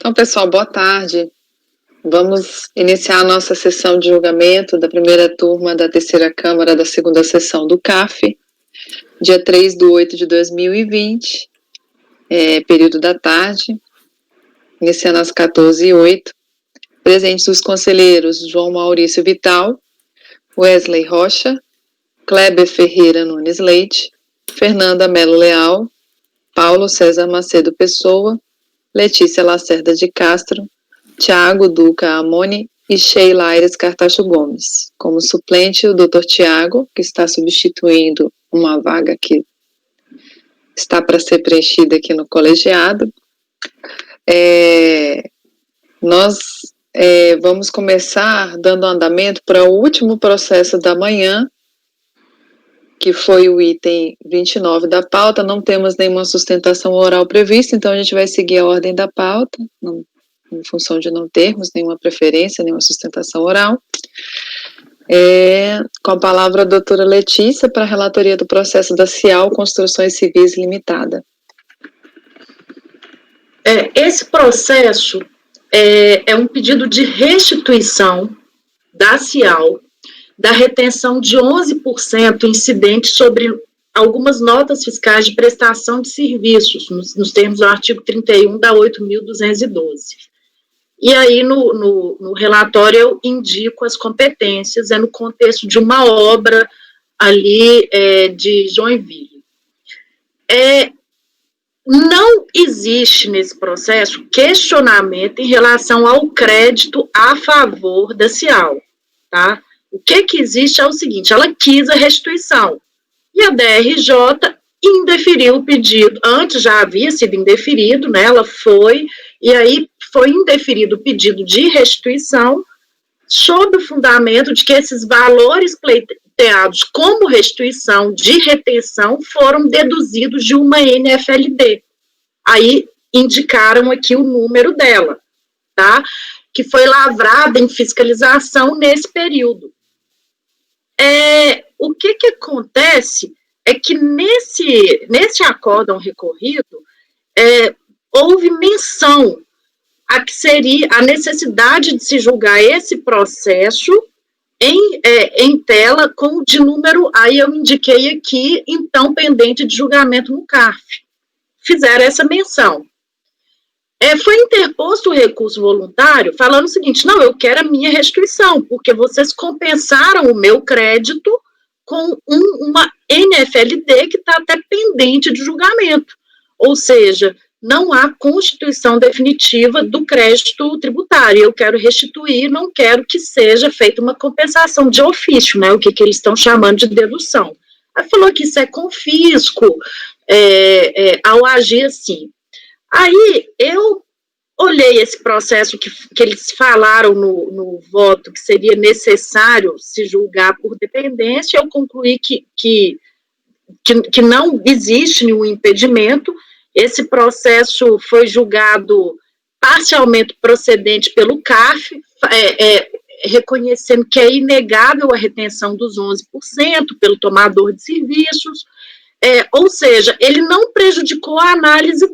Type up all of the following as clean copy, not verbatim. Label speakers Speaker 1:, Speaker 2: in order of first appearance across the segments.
Speaker 1: Então, pessoal, boa tarde. Vamos iniciar a nossa sessão de julgamento da primeira turma da terceira Câmara da segunda sessão do CAF, dia 3/8/2020, período da tarde, iniciando às 14h08. Presentes os conselheiros João Maurício Vital, Wesley Rocha, Kleber Ferreira Nunes Leite, Fernanda Melo Leal, Paulo César Macedo Pessoa, Letícia Lacerda de Castro, Tiago Duca Amoni e Sheila Aires Cartacho Gomes. Como suplente, o Dr. Tiago, que está substituindo uma vaga que está para ser preenchida aqui no colegiado. Nós vamos começar dando andamento para o último processo da manhã, que foi o item 29 da pauta. Não temos nenhuma sustentação oral prevista, então a gente vai seguir a ordem da pauta, em função de não termos nenhuma preferência, nenhuma sustentação oral. Com a palavra a doutora Letícia, para a relatoria do processo da Cial Construções Civis Limitada.
Speaker 2: Esse processo é um pedido de restituição da Cial, da retenção de 11% incidente sobre algumas notas fiscais de prestação de serviços, nos termos do artigo 31 da 8.212. E aí, no relatório, eu indico as competências, no contexto de uma obra ali de Joinville. Não existe nesse processo questionamento em relação ao crédito a favor da Cial, tá? O que existe é o seguinte: ela quis a restituição, e a DRJ indeferiu o pedido. Antes já havia sido indeferido, né? Ela foi, e aí foi indeferido o pedido de restituição, sob o fundamento de que esses valores pleiteados como restituição de retenção foram deduzidos de uma NFLD. Aí indicaram aqui o número dela, tá? Que foi lavrada em fiscalização nesse período. O que acontece é que nesse acórdão recorrido houve menção a que seria a necessidade de se julgar esse processo em tela com de número, aí eu indiquei aqui, então, pendente de julgamento no CARF. Fizeram essa menção. Foi interposto o recurso voluntário falando o seguinte: não, eu quero a minha restituição, porque vocês compensaram o meu crédito com uma NFLD que está até pendente de julgamento. Ou seja, não há constituição definitiva do crédito tributário. Eu quero restituir, não quero que seja feita uma compensação de ofício, né, o que eles estão chamando de dedução. Aí falou que isso é confisco, ao agir assim. Aí eu olhei esse processo que eles falaram no voto que seria necessário se julgar por dependência. Eu concluí que não existe nenhum impedimento. Esse processo foi julgado parcialmente procedente pelo CAF, reconhecendo que é inegável a retenção dos 11% pelo tomador de serviços, ou seja, ele não prejudicou a análise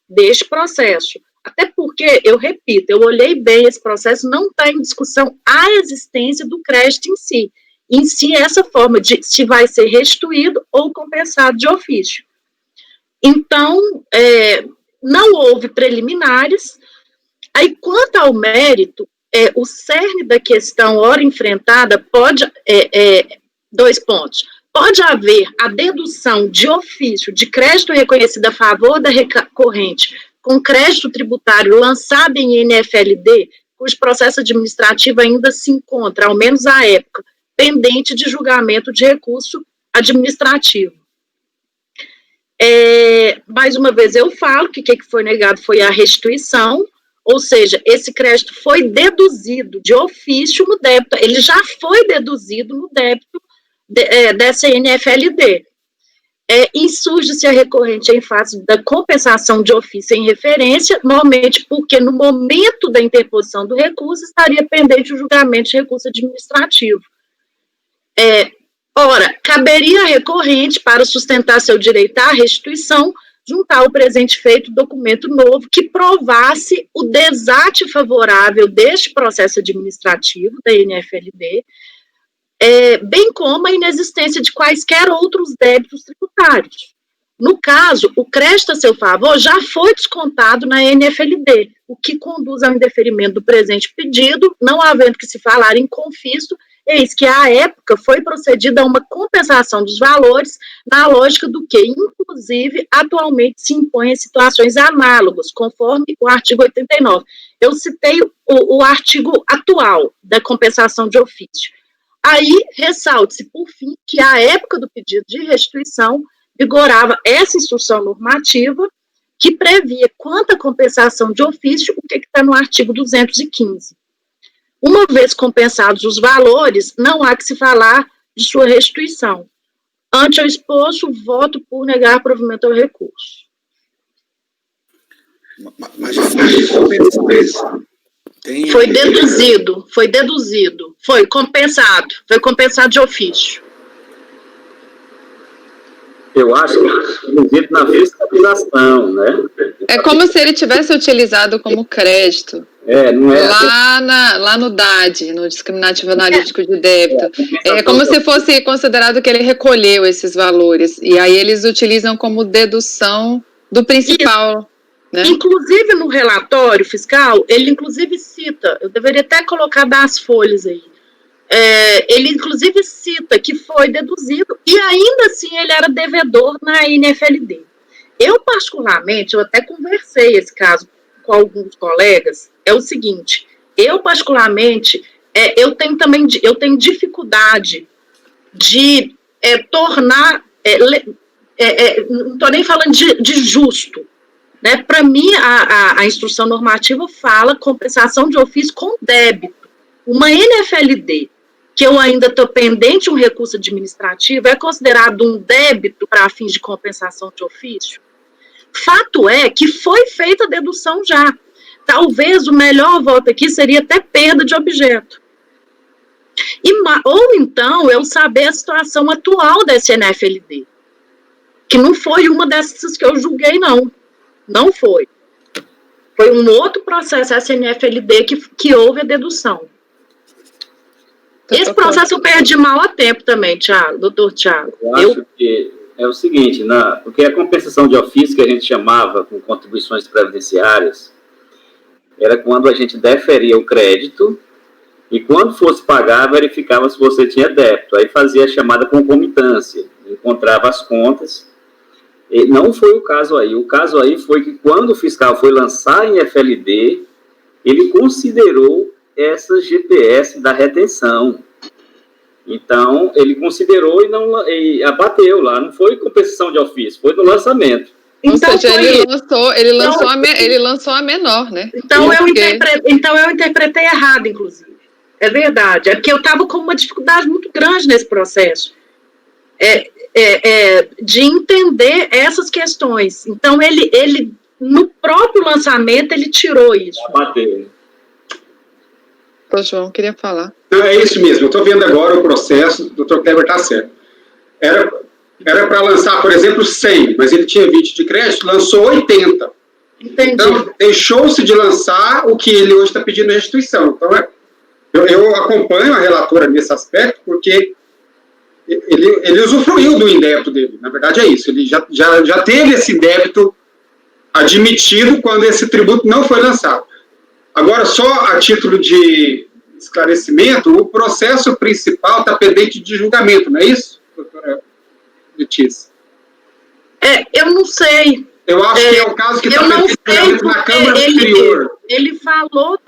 Speaker 2: deste processo. Até porque, eu repito, eu olhei bem esse processo, não está em discussão a existência do crédito em si. Em si, essa forma de se vai ser restituído ou compensado de ofício. Então, não houve preliminares. Aí, quanto ao mérito, o cerne da questão, ora enfrentada, pode, 2 pontos, pode haver a dedução de ofício de crédito reconhecido a favor da recorrente com crédito tributário lançado em NFLD, cujo processo administrativo ainda se encontra, ao menos à época, pendente de julgamento de recurso administrativo. Mais uma vez eu falo que o que foi negado foi a restituição, ou seja, esse crédito foi deduzido de ofício no débito, ele já foi deduzido no débito dessa NFLD. Insurge-se a recorrente em face da compensação de ofício em referência, normalmente porque no momento da interposição do recurso estaria pendente o julgamento de recurso administrativo. Ora, caberia à recorrente, para sustentar seu direito à restituição, juntar ao presente feito documento novo que provasse o desate favorável deste processo administrativo da NFLD, bem como a inexistência de quaisquer outros débitos tributários. No caso, o crédito a seu favor já foi descontado na NFLD, o que conduz ao indeferimento do presente pedido, não havendo que se falar em confisco, eis que, à época, foi procedida a uma compensação dos valores, na lógica do que, inclusive, atualmente se impõe em situações análogas, conforme o artigo 89. Eu citei o artigo atual da compensação de ofício. Aí, ressalte-se, por fim, que, à época do pedido de restituição, vigorava essa instrução normativa que previa quanto à compensação de ofício, o que está no artigo 215. Uma vez compensados os valores, não há que se falar de sua restituição. Ante o exposto, voto por negar provimento ao recurso.
Speaker 3: Mas já
Speaker 2: foi deduzido, foi compensado de ofício.
Speaker 4: Eu acho que deduzido na fiscalização, né?
Speaker 1: É como se ele tivesse utilizado como crédito.
Speaker 4: Não é
Speaker 1: lá no DAD, no discriminativo analítico de débito. É como se fosse considerado que ele recolheu esses valores. E aí eles utilizam como dedução do principal. Né?
Speaker 2: Inclusive no relatório fiscal, ele inclusive cita, eu deveria até colocar das folhas aí, ele inclusive cita que foi deduzido e ainda assim ele era devedor na NFLD. Eu particularmente, eu até conversei esse caso com alguns colegas, é o seguinte, eu particularmente, eu tenho dificuldade de tornar, não estou nem falando de justo, né? Para mim, a instrução normativa fala compensação de ofício com débito. Uma NFLD, que eu ainda estou pendente um recurso administrativo, é considerado um débito para fins de compensação de ofício? Fato é que foi feita a dedução já. Talvez o melhor voto aqui seria até perda de objeto. Ou então, eu saber a situação atual dessa NFLD, que não foi uma dessas que eu julguei, não. Não foi. Foi um outro processo, SNFLD, que houve a dedução. Esse processo eu perdi mal a tempo também, doutor Thiago.
Speaker 4: Eu acho que é o seguinte, porque a compensação de ofício que a gente chamava com contribuições previdenciárias era quando a gente deferia o crédito e quando fosse pagar, verificava se você tinha débito. Aí fazia a chamada concomitância, encontrava as contas. E não foi o caso aí. O caso aí foi que quando o fiscal foi lançar em FLD, ele considerou essas GPS da retenção. Então, ele considerou e abateu lá. Não foi compensação de ofício, foi no lançamento.
Speaker 1: Então, ou seja, ele lançou a menor, né?
Speaker 2: Então eu interpretei errado, inclusive. É verdade. É porque eu estava com uma dificuldade muito grande nesse processo. De entender essas questões. Então, ele no próprio lançamento, ele tirou isso.
Speaker 4: Abateu.
Speaker 1: O João queria falar.
Speaker 3: Não, é isso mesmo. Eu estou vendo agora o processo, o doutor Kleber está certo. Era para lançar, por exemplo, 100, mas ele tinha 20 de crédito, lançou 80.
Speaker 2: Entendi.
Speaker 3: Então, deixou-se de lançar o que ele hoje está pedindo na restituição. Então, eu acompanho a relatora nesse aspecto, porque ele usufruiu do indébito dele. Na verdade, é isso. Ele já teve esse débito admitido quando esse tributo não foi lançado. Agora, só a título de esclarecimento, o processo principal está pendente de julgamento, não é isso, doutora Letícia?
Speaker 2: Eu não sei.
Speaker 3: Eu acho que é o caso que está pendente de julgamento na Câmara Superior.
Speaker 2: Ele falou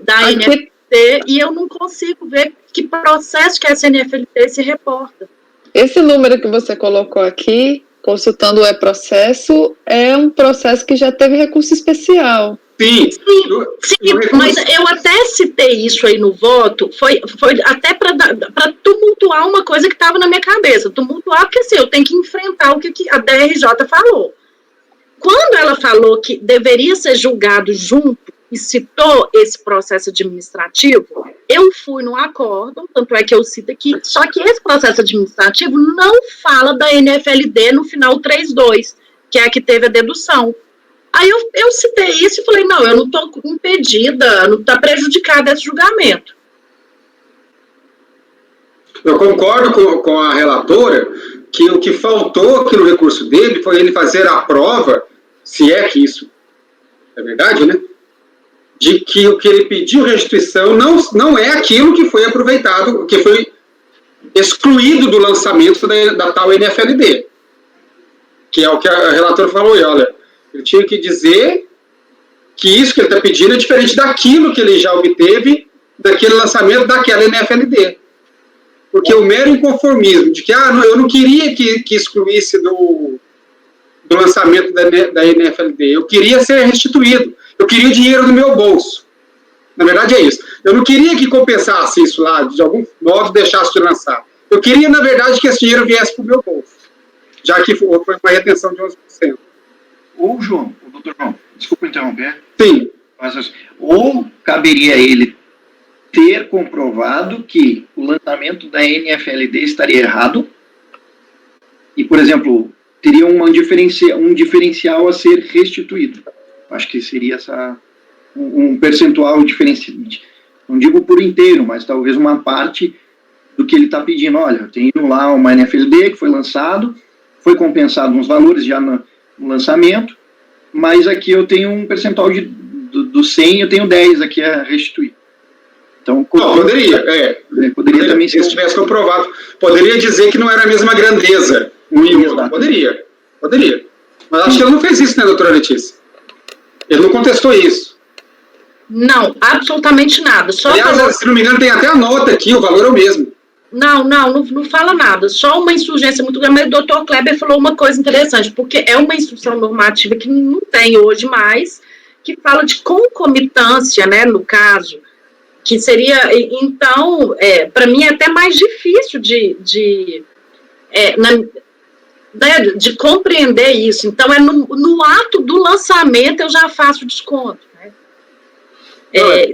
Speaker 2: da NFLT e eu não consigo ver que processo que essa NFLT se reporta.
Speaker 1: Esse número que você colocou aqui, consultando o e-processo, é um processo que já teve recurso especial.
Speaker 3: Sim,
Speaker 2: mas eu até citei isso aí no voto, foi até para tumultuar uma coisa que estava na minha cabeça. Tumultuar porque assim, eu tenho que enfrentar o que a DRJ falou. Quando ela falou que deveria ser julgado junto e citou esse processo administrativo, eu fui no acórdão, tanto é que eu cito aqui, só que esse processo administrativo não fala da NFLD no final 3.2, que é a que teve a dedução. Aí eu citei isso e falei, não, eu não estou impedida, não está prejudicada esse julgamento.
Speaker 3: Eu concordo com a relatora que o que faltou aqui no recurso dele foi ele fazer a prova, se é que isso é verdade, né? De que o que ele pediu restituição não é aquilo que foi aproveitado, que foi excluído do lançamento da tal NFLD. Que é o que a relatora falou, e olha, ele tinha que dizer que isso que ele está pedindo é diferente daquilo que ele já obteve daquele lançamento daquela NFLD. Porque o mero inconformismo de que eu não queria que excluísse do lançamento da NFLD, eu queria ser restituído, eu queria o dinheiro no meu bolso. Na verdade é isso. Eu não queria que compensasse isso lá, de algum modo deixasse de lançar. Eu queria, na verdade, que esse dinheiro viesse para o meu bolso, já que foi uma retenção de 11%.
Speaker 5: Ou, João, o doutor João, desculpa interromper.
Speaker 3: Sim.
Speaker 5: Mas, ou caberia a ele ter comprovado que o lançamento da NFLD estaria errado e, por exemplo, teria um diferencial a ser restituído. Acho que seria um percentual diferenciado, não digo por inteiro, mas talvez uma parte do que ele está pedindo. Olha, eu tenho lá uma NFLD que foi lançado, foi compensado uns valores já no lançamento, mas aqui eu tenho um percentual do 100, eu tenho 10 aqui a restituir. Então,
Speaker 3: poderia
Speaker 5: também ser.
Speaker 3: Se tivesse comprovado, poderia dizer que não era a mesma grandeza, um e outro. Poderia. Mas acho que ele não fez isso, né, doutora Letícia? Ele não contestou isso.
Speaker 2: Não, absolutamente nada.
Speaker 3: Aliás, se não me engano, tem até a nota aqui, o valor é o mesmo.
Speaker 2: Não fala nada. Só uma insurgência muito grande. Mas o doutor Kleber falou uma coisa interessante, porque é uma instrução normativa que não tem hoje mais, que fala de concomitância, né, no caso, que seria, então, para mim é até mais difícil de compreender isso. Então, no ato do lançamento eu já faço desconto. Né?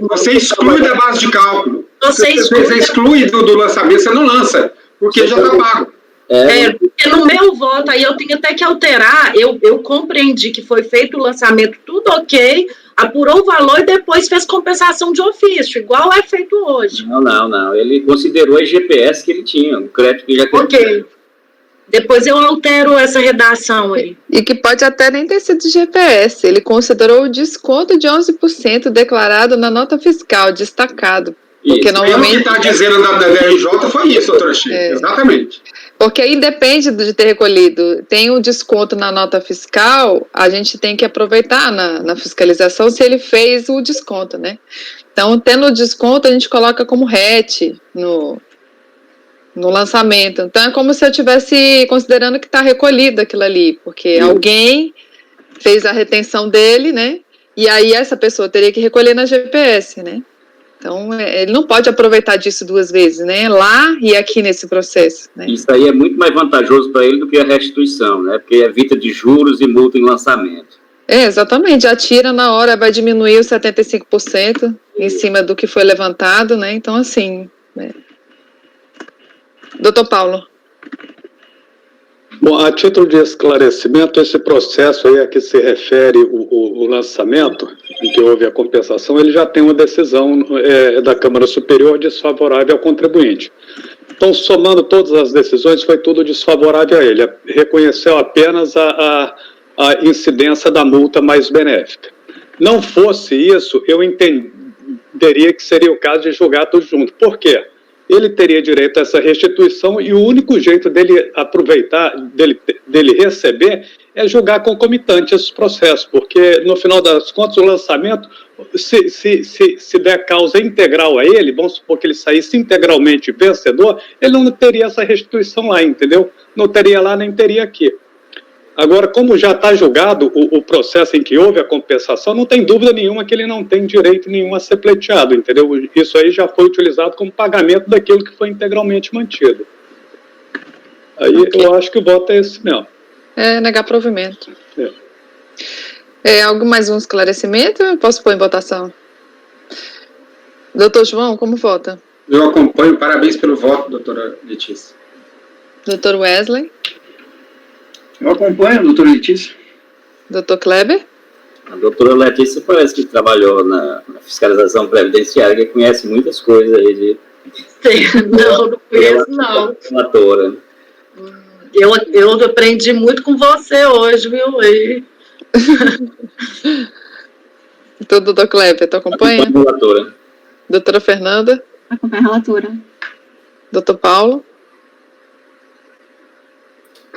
Speaker 3: Você exclui da base de cálculo.
Speaker 2: Você
Speaker 3: exclui do lançamento, você não lança, porque já está pago.
Speaker 2: Porque no meu voto, aí eu tenho até que alterar, eu compreendi que foi feito o lançamento, tudo ok, apurou o valor e depois fez compensação de ofício, igual é feito hoje.
Speaker 4: Não. Ele considerou a GPS que ele tinha, o crédito que já tinha.
Speaker 2: Ok. Depois eu altero essa redação aí.
Speaker 1: E que pode até nem ter sido GPS. Ele considerou o desconto de 11% declarado na nota fiscal, destacado. Porque
Speaker 3: isso.
Speaker 1: normalmente...
Speaker 3: O que está dizendo da DRJ foi isso, doutora Chico. Exatamente.
Speaker 1: Porque aí depende de ter recolhido. Tem um desconto na nota fiscal, a gente tem que aproveitar na fiscalização se ele fez o desconto, né? Então, tendo o desconto, a gente coloca como RET no lançamento. Então, é como se eu estivesse considerando que está recolhido aquilo ali, porque alguém fez a retenção dele, né? E aí essa pessoa teria que recolher na GPS, né? Então, ele não pode aproveitar disso duas vezes, né? Lá e aqui nesse processo. Né?
Speaker 4: Isso aí é muito mais vantajoso para ele do que a restituição, né? Porque evita de juros e multa em lançamento.
Speaker 1: Exatamente. Já tira na hora, vai diminuir os 75% em cima do que foi levantado, né? Então, assim... Doutor Paulo.
Speaker 6: Bom, a título de esclarecimento, esse processo aí a que se refere o lançamento, em que houve a compensação, ele já tem uma decisão da Câmara Superior desfavorável ao contribuinte. Então, somando todas as decisões, foi tudo desfavorável a ele. Reconheceu apenas a incidência da multa mais benéfica. Não fosse isso, eu entenderia que seria o caso de julgar tudo junto. Por quê? Ele teria direito a essa restituição e o único jeito dele aproveitar, dele receber, é julgar concomitante esses processos, porque no final das contas o lançamento, se der causa integral a ele, vamos supor que ele saísse integralmente vencedor, ele não teria essa restituição lá, entendeu? Não teria lá, nem teria aqui. Agora, como já está julgado o processo em que houve a compensação, não tem dúvida nenhuma que ele não tem direito nenhum a ser pleiteado, entendeu? Isso aí já foi utilizado como pagamento daquilo que foi integralmente mantido. Aí eu acho que o voto é esse mesmo.
Speaker 1: Negar provimento. Algo mais um esclarecimento? Eu posso pôr em votação? Doutor João, como vota?
Speaker 3: Eu acompanho, parabéns pelo voto, doutora Letícia.
Speaker 1: Doutor Wesley?
Speaker 5: Eu acompanho, doutora Letícia.
Speaker 1: Dr. Kleber?
Speaker 4: A doutora Letícia parece que trabalhou na fiscalização previdenciária, que conhece muitas coisas aí de...
Speaker 2: Não conheço, não.
Speaker 4: Relatora.
Speaker 2: Eu aprendi muito com você hoje, viu? Aí.
Speaker 1: Então, doutor Kleber, tu acompanha?
Speaker 4: Relatora.
Speaker 1: Doutora Fernanda?
Speaker 7: Acompanha a relatora.
Speaker 1: Doutor Paulo?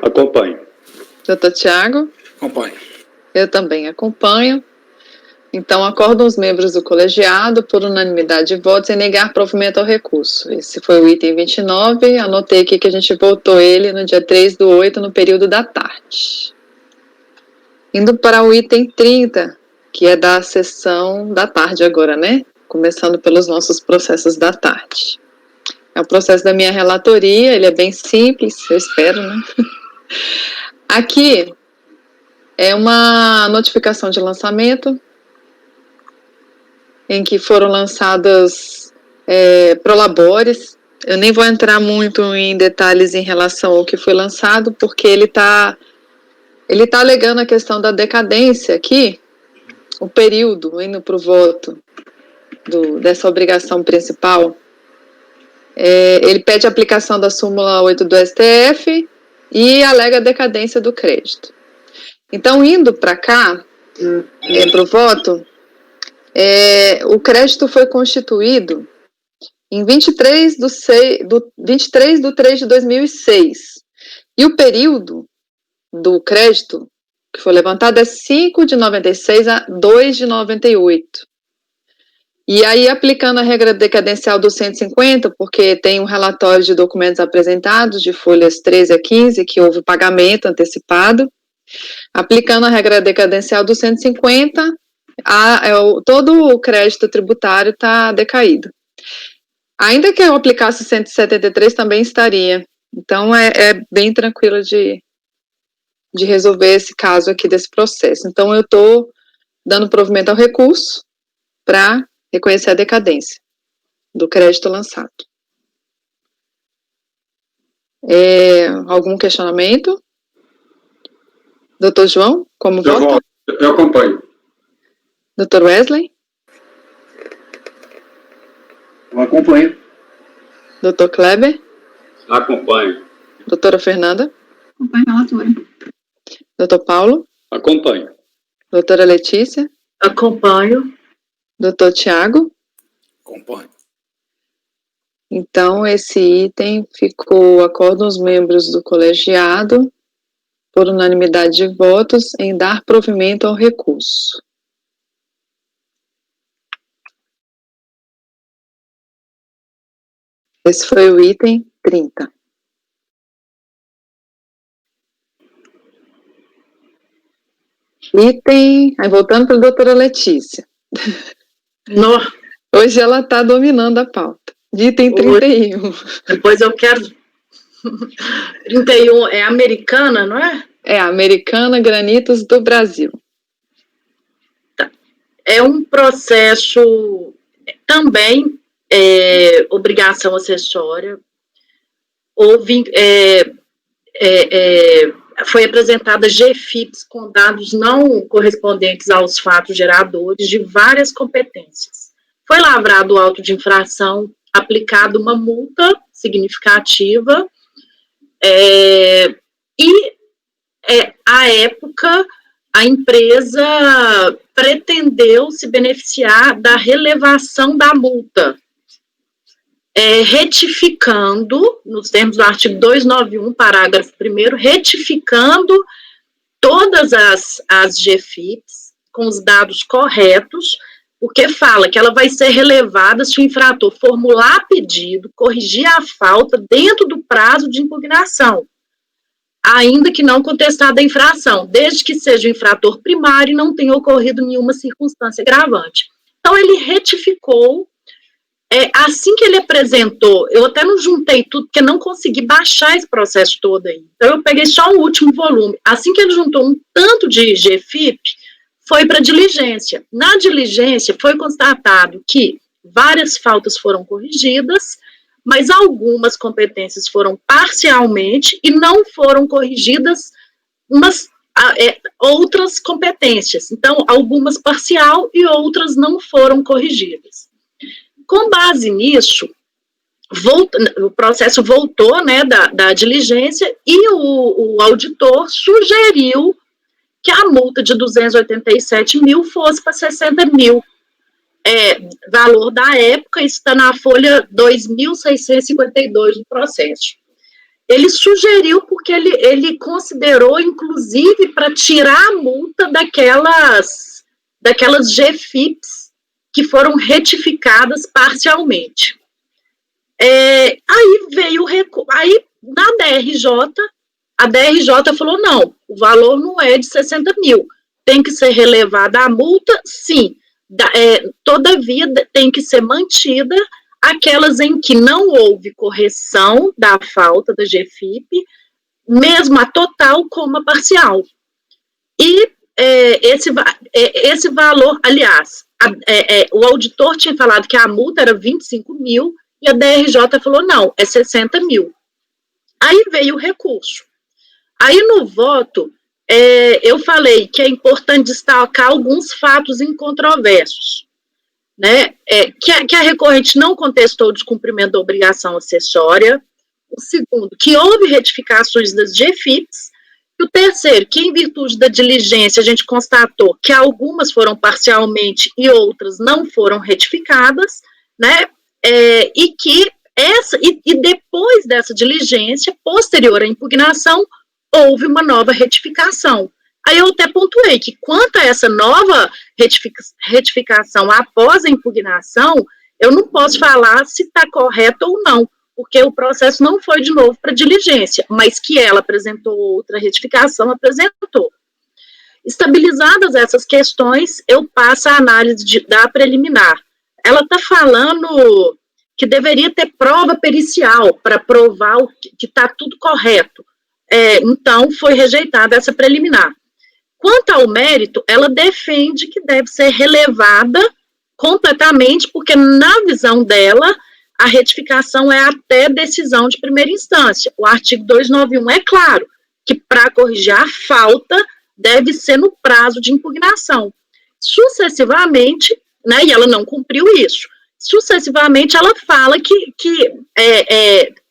Speaker 6: Acompanho.
Speaker 1: Doutor Tiago?
Speaker 8: Acompanho.
Speaker 1: Eu também acompanho. Então, acordam os membros do colegiado, por unanimidade de votos, em negar provimento ao recurso. Esse foi o item 29, anotei aqui que a gente votou ele no dia 3/8, no período da tarde. Indo para o item 30, que é da sessão da tarde agora, né? Começando pelos nossos processos da tarde. É o processo da minha relatoria, ele é bem simples, eu espero, né? Aqui é uma notificação de lançamento, em que foram lançadas prolabores. Eu nem vou entrar muito em detalhes em relação ao que foi lançado, porque ele tá alegando a questão da decadência aqui, o período indo para o voto dessa obrigação principal. Ele pede a aplicação da súmula 8 do STF e alega a decadência do crédito. Então, indo para cá, para o voto, o crédito foi constituído em 23 de 3 de 2006. E o período do crédito que foi levantado é 5 de 96 a 2 de 98. E aí, aplicando a regra decadencial do 150, porque tem um relatório de documentos apresentados, de folhas 13 a 15, que houve pagamento antecipado, aplicando a regra decadencial do 150, todo o crédito tributário está decaído. Ainda que eu aplicasse 173, também estaria. Então, é bem tranquilo de resolver esse caso aqui desse processo. Então, eu estou dando provimento ao recurso para reconhecer a decadência do crédito lançado. Algum questionamento? Doutor João, como vota?
Speaker 3: Eu acompanho.
Speaker 1: Doutor Wesley?
Speaker 5: Eu acompanho.
Speaker 1: Doutor Kleber?
Speaker 4: Acompanho.
Speaker 1: Doutora Fernanda?
Speaker 7: Acompanha a relatora.
Speaker 1: Doutor Paulo?
Speaker 6: Acompanho.
Speaker 1: Doutora Letícia?
Speaker 2: Acompanho.
Speaker 1: Doutor Tiago?
Speaker 8: Acompanho.
Speaker 1: Então, esse item ficou acordo os membros do colegiado, por unanimidade de votos, em dar provimento ao recurso. Esse foi o item 30. Voltando para a doutora Letícia.
Speaker 2: No.
Speaker 1: Hoje ela está dominando a pauta. Item 31.
Speaker 2: Depois eu quero... 31 é Americana, não é?
Speaker 1: É, Americana Granitos do Brasil.
Speaker 2: Tá. É um processo também obrigação acessória. Foi apresentada GFIPs com dados não correspondentes aos fatos geradores de várias competências. Foi lavrado o auto de infração, aplicado uma multa significativa, à época, a empresa pretendeu se beneficiar da relevação da multa, retificando, nos termos do artigo 291, parágrafo 1º, retificando todas as GFIPs com os dados corretos, porque fala que ela vai ser relevada se o infrator formular pedido, corrigir a falta dentro do prazo de impugnação, ainda que não contestada a infração, desde que seja o infrator primário e não tenha ocorrido nenhuma circunstância agravante. Então, ele retificou. Assim que ele apresentou, eu até não juntei tudo, porque não consegui baixar esse processo todo aí. Então, eu peguei só o último volume. Assim que ele juntou um tanto de GFIP, foi para diligência. Na diligência, foi constatado que várias faltas foram corrigidas, mas algumas competências foram parcialmente e não foram corrigidas umas outras competências. Então, algumas parcial e outras não foram corrigidas. Com base nisso, o processo voltou, né, da diligência, e o auditor sugeriu que a multa de 287 mil fosse para 60 mil. Valor da época, isso está na folha 2.652 do processo. Ele sugeriu porque ele considerou, inclusive, para tirar a multa daquelas GFIPs que foram retificadas parcialmente. Aí veio o recurso, aí na DRJ, a DRJ falou, não, o valor não é de 60 mil, tem que ser relevada a multa, sim, todavia tem que ser mantida aquelas em que não houve correção da falta da GFIP, mesmo a total como a parcial. E esse valor, aliás, o auditor tinha falado que a multa era 25 mil, e a DRJ falou, não, é 60 mil. Aí veio o recurso. Aí no voto, eu falei que é importante destacar alguns fatos incontroversos, né? Que a recorrente não contestou o descumprimento da obrigação acessória. O segundo, que houve retificações das GFIPs. E o terceiro, que em virtude da diligência a gente constatou que algumas foram parcialmente e outras não foram retificadas, né? E que depois dessa diligência, posterior à impugnação, houve uma nova retificação. Aí eu até pontuei que quanto a essa nova retificação após a impugnação, eu não posso falar se está correto ou não, porque o processo não foi de novo para diligência, mas que ela apresentou outra retificação, apresentou. Estabilizadas essas questões, eu passo a análise da preliminar. Ela está falando que deveria ter prova pericial para provar que está tudo correto. Então, foi rejeitada essa preliminar. Quanto ao mérito, ela defende que deve ser relevada completamente, porque na visão dela, a retificação é até decisão de primeira instância. O artigo 291 é claro que para corrigir a falta deve ser no prazo de impugnação. Sucessivamente, né, e ela não cumpriu isso, sucessivamente ela fala que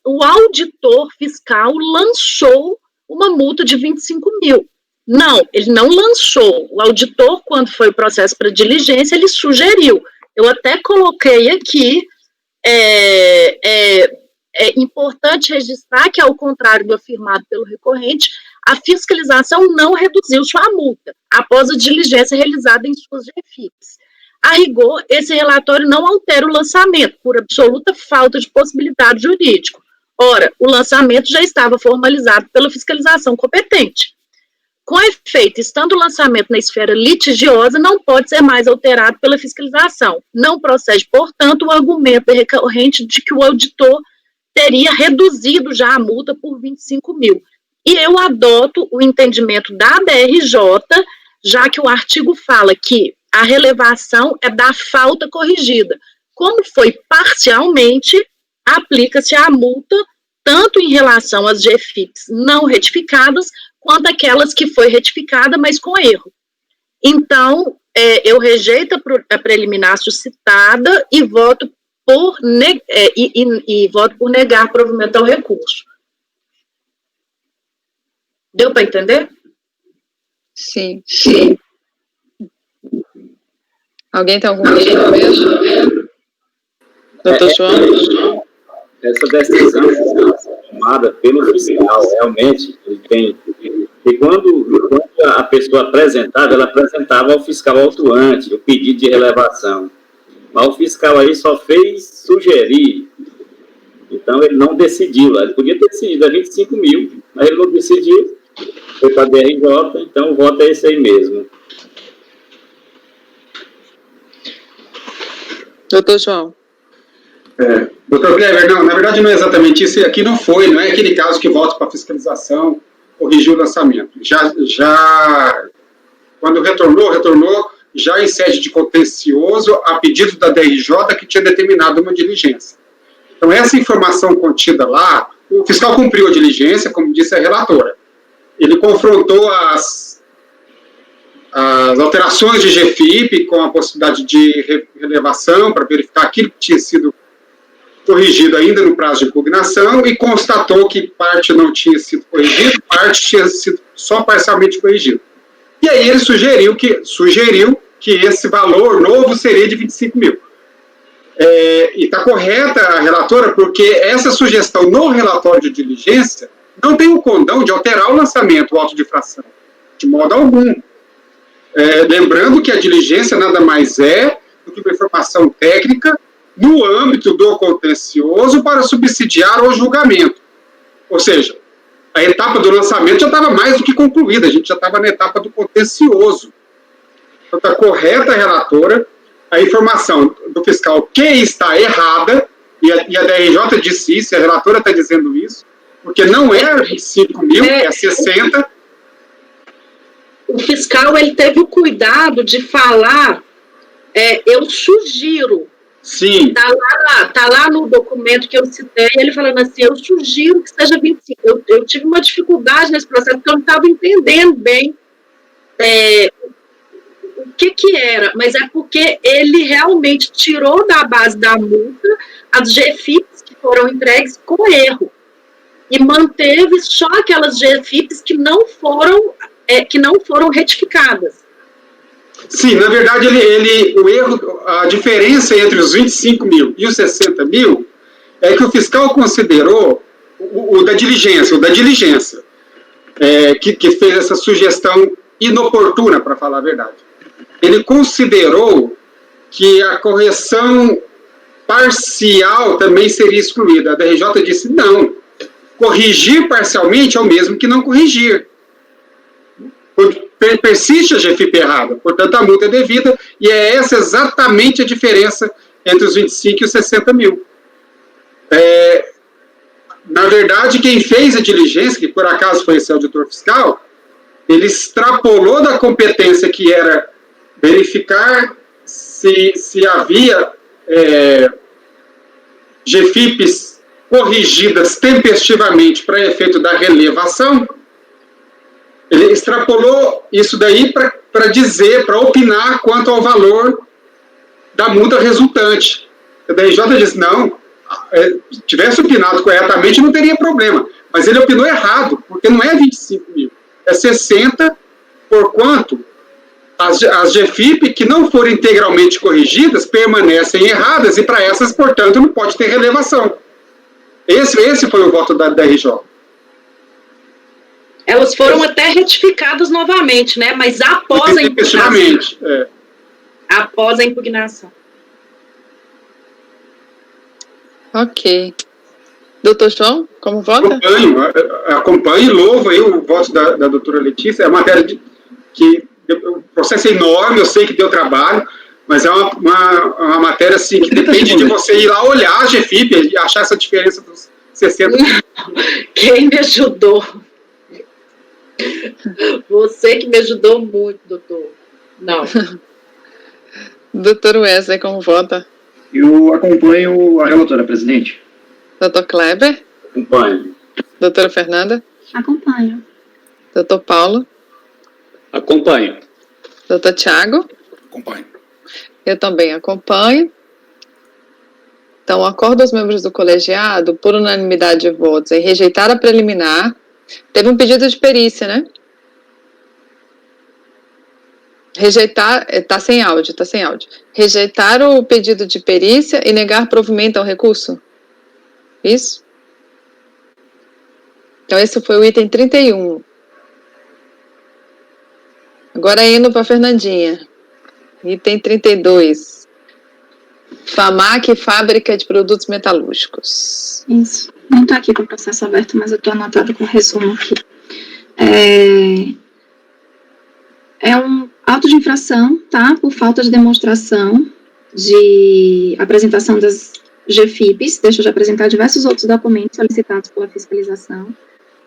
Speaker 2: o auditor fiscal lançou uma multa de 25 mil. Não, ele não lançou. O auditor, quando foi o processo para diligência, ele sugeriu. Eu até coloquei aqui, é importante registrar que, ao contrário do afirmado pelo recorrente, a fiscalização não reduziu sua multa, após a diligência realizada em suas GFIPs. A rigor, esse relatório não altera o lançamento, por absoluta falta de possibilidade jurídica. Ora, o lançamento já estava formalizado pela fiscalização competente. Com efeito, estando o lançamento na esfera litigiosa, não pode ser mais alterado pela fiscalização. Não procede, portanto, o argumento recorrente de que o auditor teria reduzido já a multa por 25 mil. E eu adoto o entendimento da DRJ, já que o artigo fala que a relevação é da falta corrigida. Como foi parcialmente, aplica-se a multa tanto em relação às GFIPs não retificadas, quanto aquelas que foi retificada, mas com erro. Então, eu rejeito a preliminar suscitada e voto por negar provimento ao recurso. Deu para entender?
Speaker 1: Sim. Alguém tem alguma dúvida mesmo? Doutor João?
Speaker 4: Essa decisão tomada pelo fiscal, realmente, ele tem... E quando a pessoa apresentava, ela apresentava ao fiscal autuante o pedido de relevação. Mas o fiscal aí só fez sugerir. Então, ele não decidiu. Ele podia ter decidido a 25 mil, mas ele não decidiu. Foi para a DRJ, então o voto é esse aí mesmo.
Speaker 1: Doutor João.
Speaker 3: Doutor Cleber, não, na verdade não é exatamente isso. Aqui não é aquele caso que volta para a fiscalização, corrigiu o lançamento. Já quando retornou já em sede de contencioso, a pedido da DRJ, que tinha determinado uma diligência. Então, essa informação contida lá, o fiscal cumpriu a diligência, como disse a relatora. Ele confrontou as as alterações de GFIP com a possibilidade de relevação para verificar aquilo que tinha sido corrigido ainda no prazo de impugnação e constatou que parte não tinha sido corrigido, parte tinha sido só parcialmente corrigido. E aí ele sugeriu que esse valor novo seria de 25 mil. E está correta a relatora, porque essa sugestão no relatório de diligência não tem o condão de alterar o lançamento, o auto de infração, de modo algum. Lembrando que a diligência nada mais é do que uma informação técnica no âmbito do contencioso para subsidiar o julgamento. Ou seja, a etapa do lançamento já estava mais do que concluída, a gente já estava na etapa do contencioso. Então, está correta a relatora, a informação do fiscal que está errada, e a DRJ disse isso, a relatora está dizendo isso, porque não é 25 mil, é 60.
Speaker 2: O fiscal, ele teve o cuidado de falar, eu sugiro.
Speaker 3: Sim.
Speaker 2: Tá lá no documento que eu citei, ele falando assim, eu sugiro que seja 25. Eu tive uma dificuldade nesse processo, porque eu não estava entendendo bem o que era, mas é porque ele realmente tirou da base da multa as GFIPs que foram entregues com erro e manteve só aquelas GFIPs que não foram retificadas.
Speaker 3: Sim, na verdade, o erro, a diferença entre os 25 mil e os 60 mil é que o fiscal considerou o da diligência, que fez essa sugestão inoportuna, para falar a verdade. Ele considerou que a correção parcial também seria excluída. A DRJ disse, não, corrigir parcialmente é o mesmo que não corrigir. Persiste a GFIP errada, portanto a multa é devida, e é essa exatamente a diferença entre os 25 e os 60 mil. Na verdade, quem fez a diligência, que por acaso foi esse auditor fiscal, ele extrapolou da competência que era verificar se havia GFIPs corrigidas tempestivamente para efeito da relevação. Ele extrapolou isso daí para opinar quanto ao valor da multa resultante. A DRJ disse, não, se tivesse opinado corretamente não teria problema, mas ele opinou errado, porque não é 25 mil, é 60, porquanto as GFIP que não forem integralmente corrigidas permanecem erradas e para essas, portanto, não pode ter relevação. Esse foi o voto da DRJ.
Speaker 2: Elas foram até retificadas novamente, né? Mas após a impugnação. Após a impugnação.
Speaker 1: Ok. Doutor João, como vota?
Speaker 3: Acompanho e louvo aí o voto da doutora Letícia. É uma matéria que o processo é enorme, eu sei que deu trabalho, mas é uma matéria assim, que depende de você ir lá olhar a GFIP e achar essa diferença dos 60.
Speaker 2: Quem me ajudou? Você que me ajudou muito, doutor. Não.
Speaker 1: Doutor Wesley, como vota?
Speaker 5: Eu acompanho a relatora, presidente.
Speaker 1: Doutor Kleber?
Speaker 4: Acompanho.
Speaker 1: Doutora Fernanda?
Speaker 7: Acompanho.
Speaker 1: Doutor Paulo?
Speaker 6: Acompanho.
Speaker 1: Doutor Tiago?
Speaker 8: Acompanho.
Speaker 1: Eu também acompanho. Então, acordo aos membros do colegiado, por unanimidade de votos, em rejeitar a preliminar. Teve um pedido de perícia, né? Rejeitar, tá sem áudio. Rejeitar o pedido de perícia e negar provimento ao recurso? Isso? Então, esse foi o item 31. Agora indo para a Fernandinha. Item 32. FAMAC, Fábrica de Produtos Metalúrgicos.
Speaker 7: Isso. Não está aqui com o processo aberto, mas eu estou anotada com resumo aqui. É um auto de infração, tá? Por falta de demonstração de apresentação das GFIPs. Deixa eu já apresentar diversos outros documentos solicitados pela fiscalização.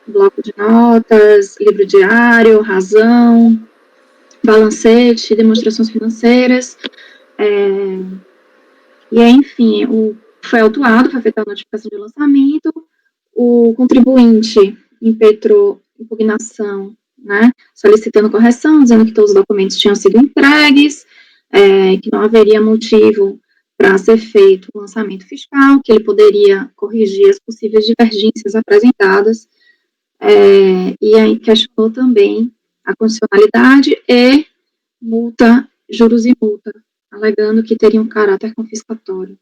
Speaker 7: Bloco de notas, livro diário, razão, balancete, demonstrações financeiras. Enfim, foi autuado, foi feita a notificação de lançamento, o contribuinte impetrou impugnação né, solicitando correção, dizendo que todos os documentos tinham sido entregues, que não haveria motivo para ser feito o lançamento fiscal, que ele poderia corrigir as possíveis divergências apresentadas, e aí questionou também a condicionalidade e multa, juros e multa, alegando que teria um caráter confiscatório.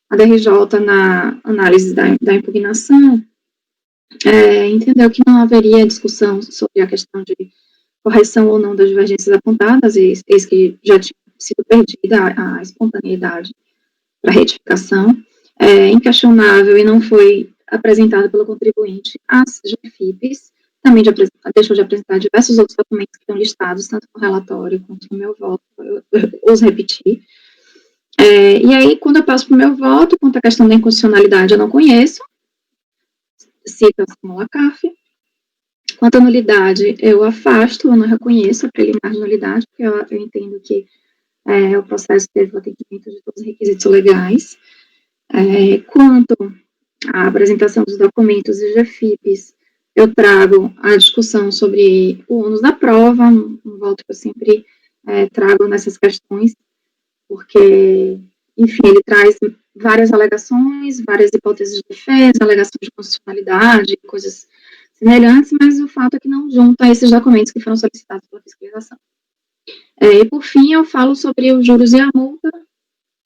Speaker 7: A DRJ, na análise da impugnação, entendeu que não haveria discussão sobre a questão de correção ou não das divergências apontadas, eis que já tinha sido perdida a espontaneidade para retificação, inquestionável e não foi apresentado pelo contribuinte as GFIPs, também deixou de apresentar diversos outros documentos que estão listados, tanto no relatório quanto no meu voto, eu os repeti. E aí, quando eu passo para o meu voto, quanto à questão da inconstitucionalidade, eu não conheço, cita a súmula CAF. Quanto à nulidade, eu afasto, eu não reconheço a preliminar de nulidade, porque eu entendo que o processo teve o atendimento de todos os requisitos legais. Quanto à apresentação dos documentos e GFIPs, eu trago a discussão sobre o ônus da prova, um voto que eu sempre trago nessas questões, porque, enfim, ele traz várias alegações, várias hipóteses de defesa, alegações de constitucionalidade, coisas semelhantes, mas o fato é que não junta esses documentos que foram solicitados pela fiscalização. E, por fim, eu falo sobre os juros e a multa,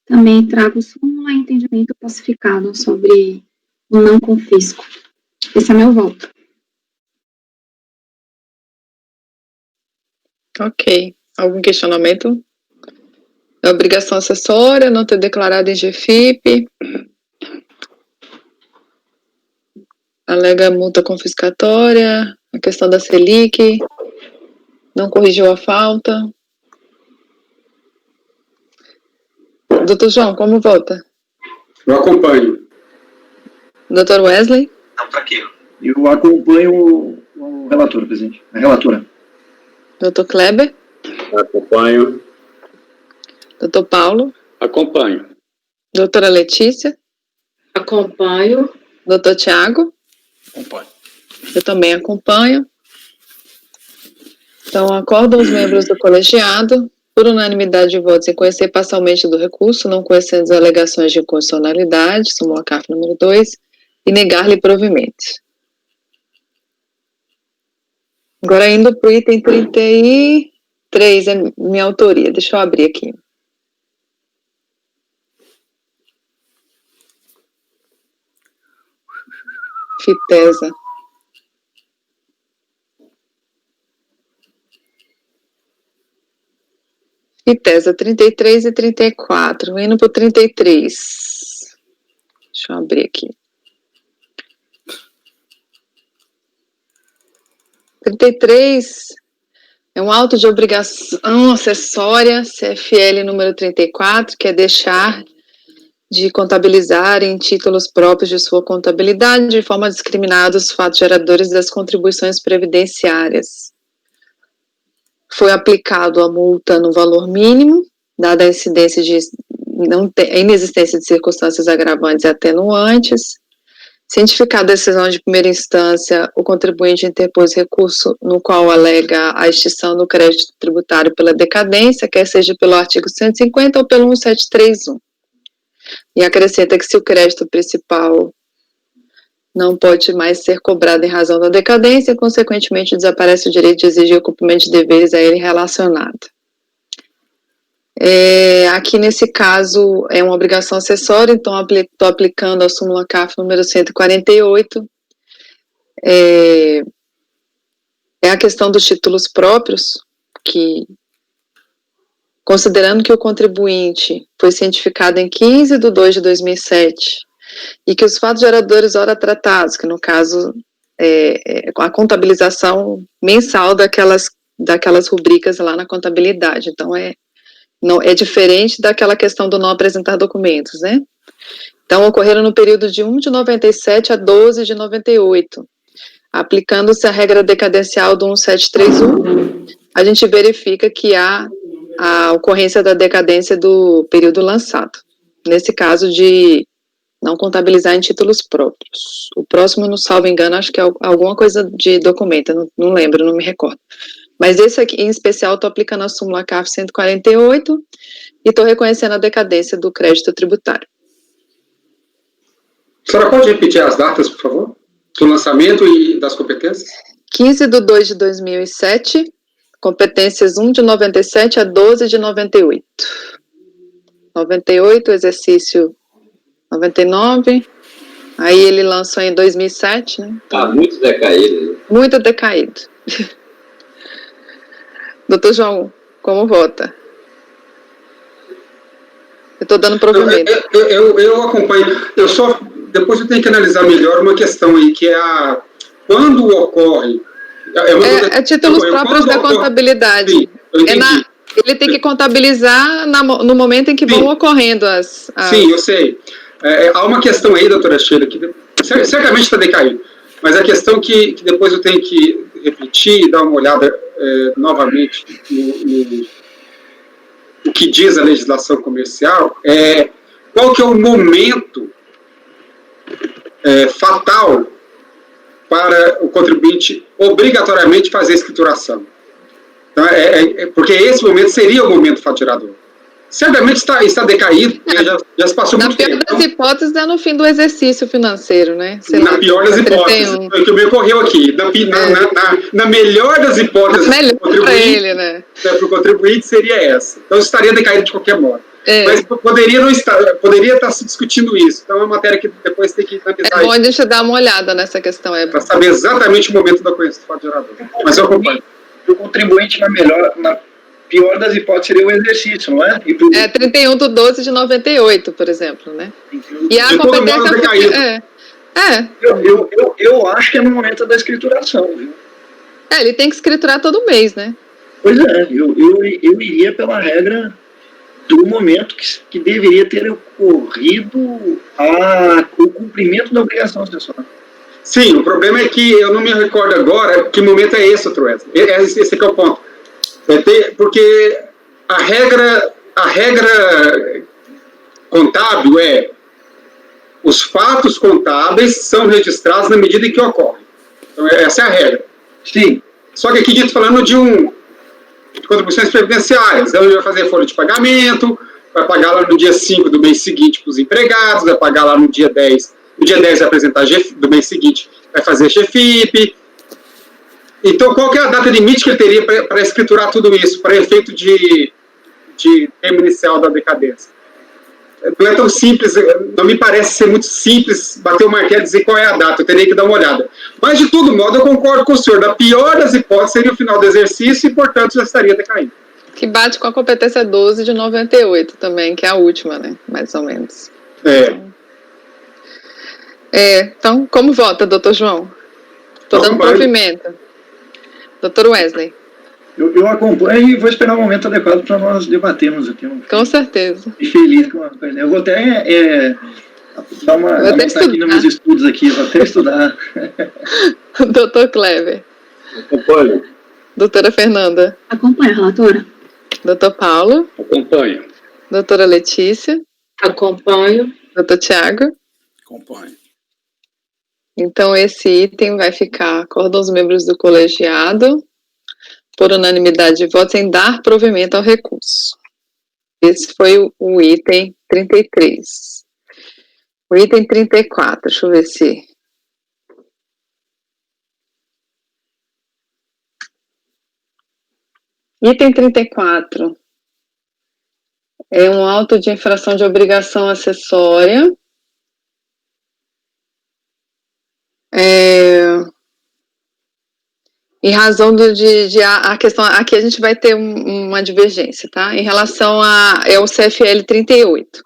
Speaker 7: também trago súmula e entendimento pacificado sobre o não confisco. Esse é meu voto.
Speaker 1: Ok. Algum questionamento? A obrigação acessória, não ter declarado em GFIP. Alega multa confiscatória, a questão da Selic, não corrigiu a falta. Doutor João, como vota?
Speaker 3: Eu acompanho.
Speaker 1: Doutor Wesley?
Speaker 5: Não, para quê? Eu acompanho o relator, presidente. A relatora.
Speaker 1: Doutor Kleber?
Speaker 4: Acompanho.
Speaker 1: Doutor Paulo?
Speaker 6: Acompanho.
Speaker 1: Doutora Letícia?
Speaker 2: Acompanho.
Speaker 1: Doutor Tiago?
Speaker 6: Acompanho.
Speaker 1: Eu também acompanho. Então, acordam os membros do colegiado, por unanimidade de votos, em conhecer parcialmente do recurso, não conhecendo as alegações de inconstitucionalidade, súmula CAF número 2, e negar-lhe provimento. Agora, indo para o item 33, é minha autoria. Deixa eu abrir aqui. FITESA. FITESA 33 e 34. Indo para o 33. Deixa eu abrir aqui. 33 é um auto de obrigação acessória, CFL número 34, que é deixar de contabilizar em títulos próprios de sua contabilidade de forma discriminada os fatos geradores das contribuições previdenciárias. Foi aplicado a multa no valor mínimo, dada a incidência de a inexistência de circunstâncias agravantes e atenuantes. Cientificada a decisão de primeira instância, o contribuinte interpôs recurso no qual alega a extinção do crédito tributário pela decadência, quer seja pelo artigo 150 ou pelo 1731. E acrescenta que se o crédito principal não pode mais ser cobrado em razão da decadência, consequentemente desaparece o direito de exigir o cumprimento de deveres a ele relacionado. Aqui nesse caso é uma obrigação acessória, então estou aplicando a súmula CAF número 148. É a questão dos títulos próprios, que, considerando que o contribuinte foi cientificado em 15 de 2 de 2007, e que os fatos geradores ora tratados, que no caso a contabilização mensal daquelas rubricas lá na contabilidade, então não é diferente daquela questão do não apresentar documentos, né? Então, ocorreram no período de 1 de 97 a 12 de 98. Aplicando-se a regra decadencial do 1731, a gente verifica que há a ocorrência da decadência do período lançado. Nesse caso de não contabilizar em títulos próprios. O próximo, não salvo engano, acho que é alguma coisa de documento, não lembro, não me recordo. Mas esse aqui, em especial, estou aplicando a súmula CARF 148 e estou reconhecendo a decadência do crédito tributário.
Speaker 3: A senhora pode repetir as datas, por favor? Do lançamento e das competências?
Speaker 1: 15/2/2007, competências 1 de 97 a 12 de 98. 98, exercício 99, aí ele lançou em 2007, né?
Speaker 4: Tá muito decaído.
Speaker 1: Muito decaído. Doutor João, como vota? Eu estou dando provimento.
Speaker 3: Eu acompanho. Depois eu tenho que analisar melhor uma questão aí, que é quando ocorre...
Speaker 1: É títulos próprios da contabilidade.
Speaker 3: Sim, eu entendi.
Speaker 1: Ele tem que contabilizar no momento em que vão ocorrendo as...
Speaker 3: Sim, eu sei. Há uma questão aí, doutora Sheila, que certamente está decaído, mas a questão que depois eu tenho que repetir e dar uma olhada novamente no que diz a legislação comercial, qual que é o momento fatal para o contribuinte obrigatoriamente fazer a escrituração. Então, porque esse momento seria o momento faturador. Certamente está decaído, já se passou muito tempo.
Speaker 1: Na pior das hipóteses, é no fim do exercício financeiro, né?
Speaker 3: Na pior das hipóteses, foi o que me ocorreu aqui. Na melhor das hipóteses, para o contribuinte seria essa. Então, estaria decaído de qualquer modo. Mas poderia estar se discutindo isso. Então, é uma matéria que depois tem que analisar.
Speaker 1: É bom a gente dar uma olhada nessa questão.
Speaker 3: Para saber exatamente o momento da ocorrência do faturador. Mas eu acompanho.
Speaker 5: O contribuinte, na pior das hipóteses, seria o exercício, não é?
Speaker 1: 31/12 de 98, por exemplo, né? E a competência...
Speaker 5: Eu acho que é no momento da escrituração, viu?
Speaker 1: Ele tem que escriturar todo mês, né?
Speaker 5: Pois é, eu iria pela regra do momento que deveria ter ocorrido o cumprimento da obrigação acessória.
Speaker 3: Sim, o problema é que eu não me recordo agora que momento é esse, doutor Wesley. Esse é o ponto. Porque a regra contábil os fatos contábeis são registrados na medida em que ocorrem. Então, essa é a regra.
Speaker 5: Sim.
Speaker 3: Só que aqui a gente está falando de contribuições previdenciárias. Então, ele vai fazer a folha de pagamento, vai pagar lá no dia 5 do mês seguinte para os empregados, vai pagar lá no dia 10. No dia 10 vai apresentar do mês seguinte, vai fazer GFIP. Então, qual que é a data limite que ele teria para escriturar tudo isso, para efeito de termo inicial da decadência? Não é tão simples, não me parece ser muito simples bater o martelo e dizer qual é a data, eu teria que dar uma olhada. Mas, de todo modo, eu concordo com o senhor, na pior das hipóteses seria o final do exercício e, portanto, já estaria decaído.
Speaker 1: Que bate com a competência 12 de 98 também, que é a última, né? Mais ou menos. Então, como vota, doutor João? Estou dando provimento. Doutor Wesley.
Speaker 5: Eu acompanho e vou esperar o momento adequado para nós debatermos aqui.
Speaker 1: Com certeza.
Speaker 5: Fiquei feliz com a coisa. Eu vou até dar uma anotar aqui nos meus estudos aqui, vou até estudar.
Speaker 1: Doutor Clever.
Speaker 4: Acompanho.
Speaker 1: Doutora Fernanda.
Speaker 7: Acompanho, relatora.
Speaker 1: Doutor Paulo.
Speaker 6: Acompanho.
Speaker 1: Doutora Letícia.
Speaker 2: Acompanho.
Speaker 1: Doutor Tiago.
Speaker 8: Acompanho.
Speaker 1: Então, esse item vai ficar acordo aos membros do colegiado, por unanimidade de votos, em dar provimento ao recurso. Esse foi o item 33. O item 34, deixa eu ver se... Item 34. É um auto de infração de obrigação acessória. Em razão a questão, aqui a gente vai ter uma divergência, tá? Em relação ao CFL 38.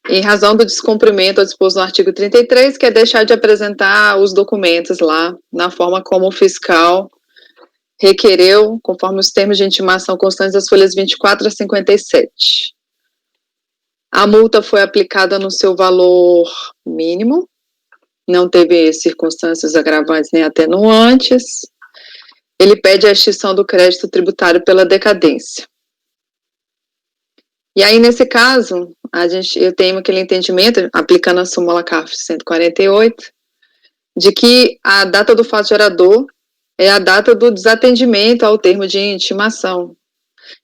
Speaker 1: Em razão do descumprimento ao disposto no artigo 33, que é deixar de apresentar os documentos lá, na forma como o fiscal requereu, conforme os termos de intimação constantes das folhas 24 a 57. A multa foi aplicada no seu valor mínimo, não teve circunstâncias agravantes nem atenuantes. Ele pede a extinção do crédito tributário pela decadência. E aí, nesse caso, eu tenho aquele entendimento, aplicando a súmula CARF 148, de que a data do fato gerador é a data do desatendimento ao termo de intimação.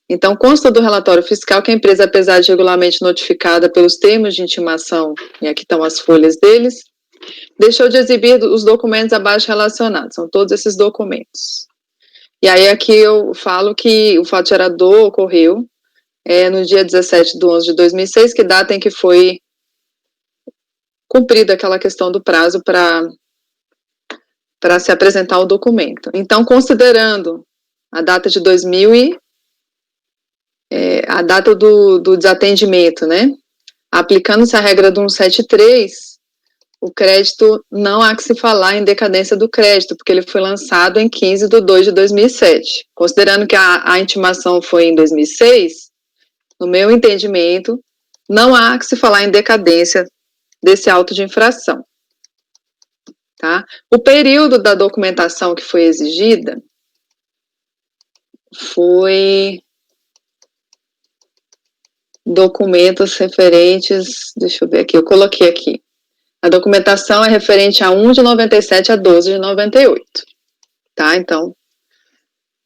Speaker 1: Então, consta do relatório fiscal que a empresa, apesar de regularmente notificada pelos termos de intimação, e aqui estão as folhas deles, deixou de exibir os documentos abaixo relacionados, são todos esses documentos. E aí aqui eu falo que o fato gerador ocorreu no dia 17/11/2006, que data em que foi cumprida aquela questão do prazo para se apresentar o documento. Então, considerando a data de a data do desatendimento, né? Aplicando-se a regra do 173, o crédito não há que se falar em decadência do crédito, porque ele foi lançado em 15/2/2007. Considerando que a intimação foi em 2006, no meu entendimento, não há que se falar em decadência desse auto de infração. Tá? O período da documentação que foi exigida foi documentos referentes, deixa eu ver aqui, eu coloquei aqui. A documentação é referente a 1/97 a 12/98. Tá? Então,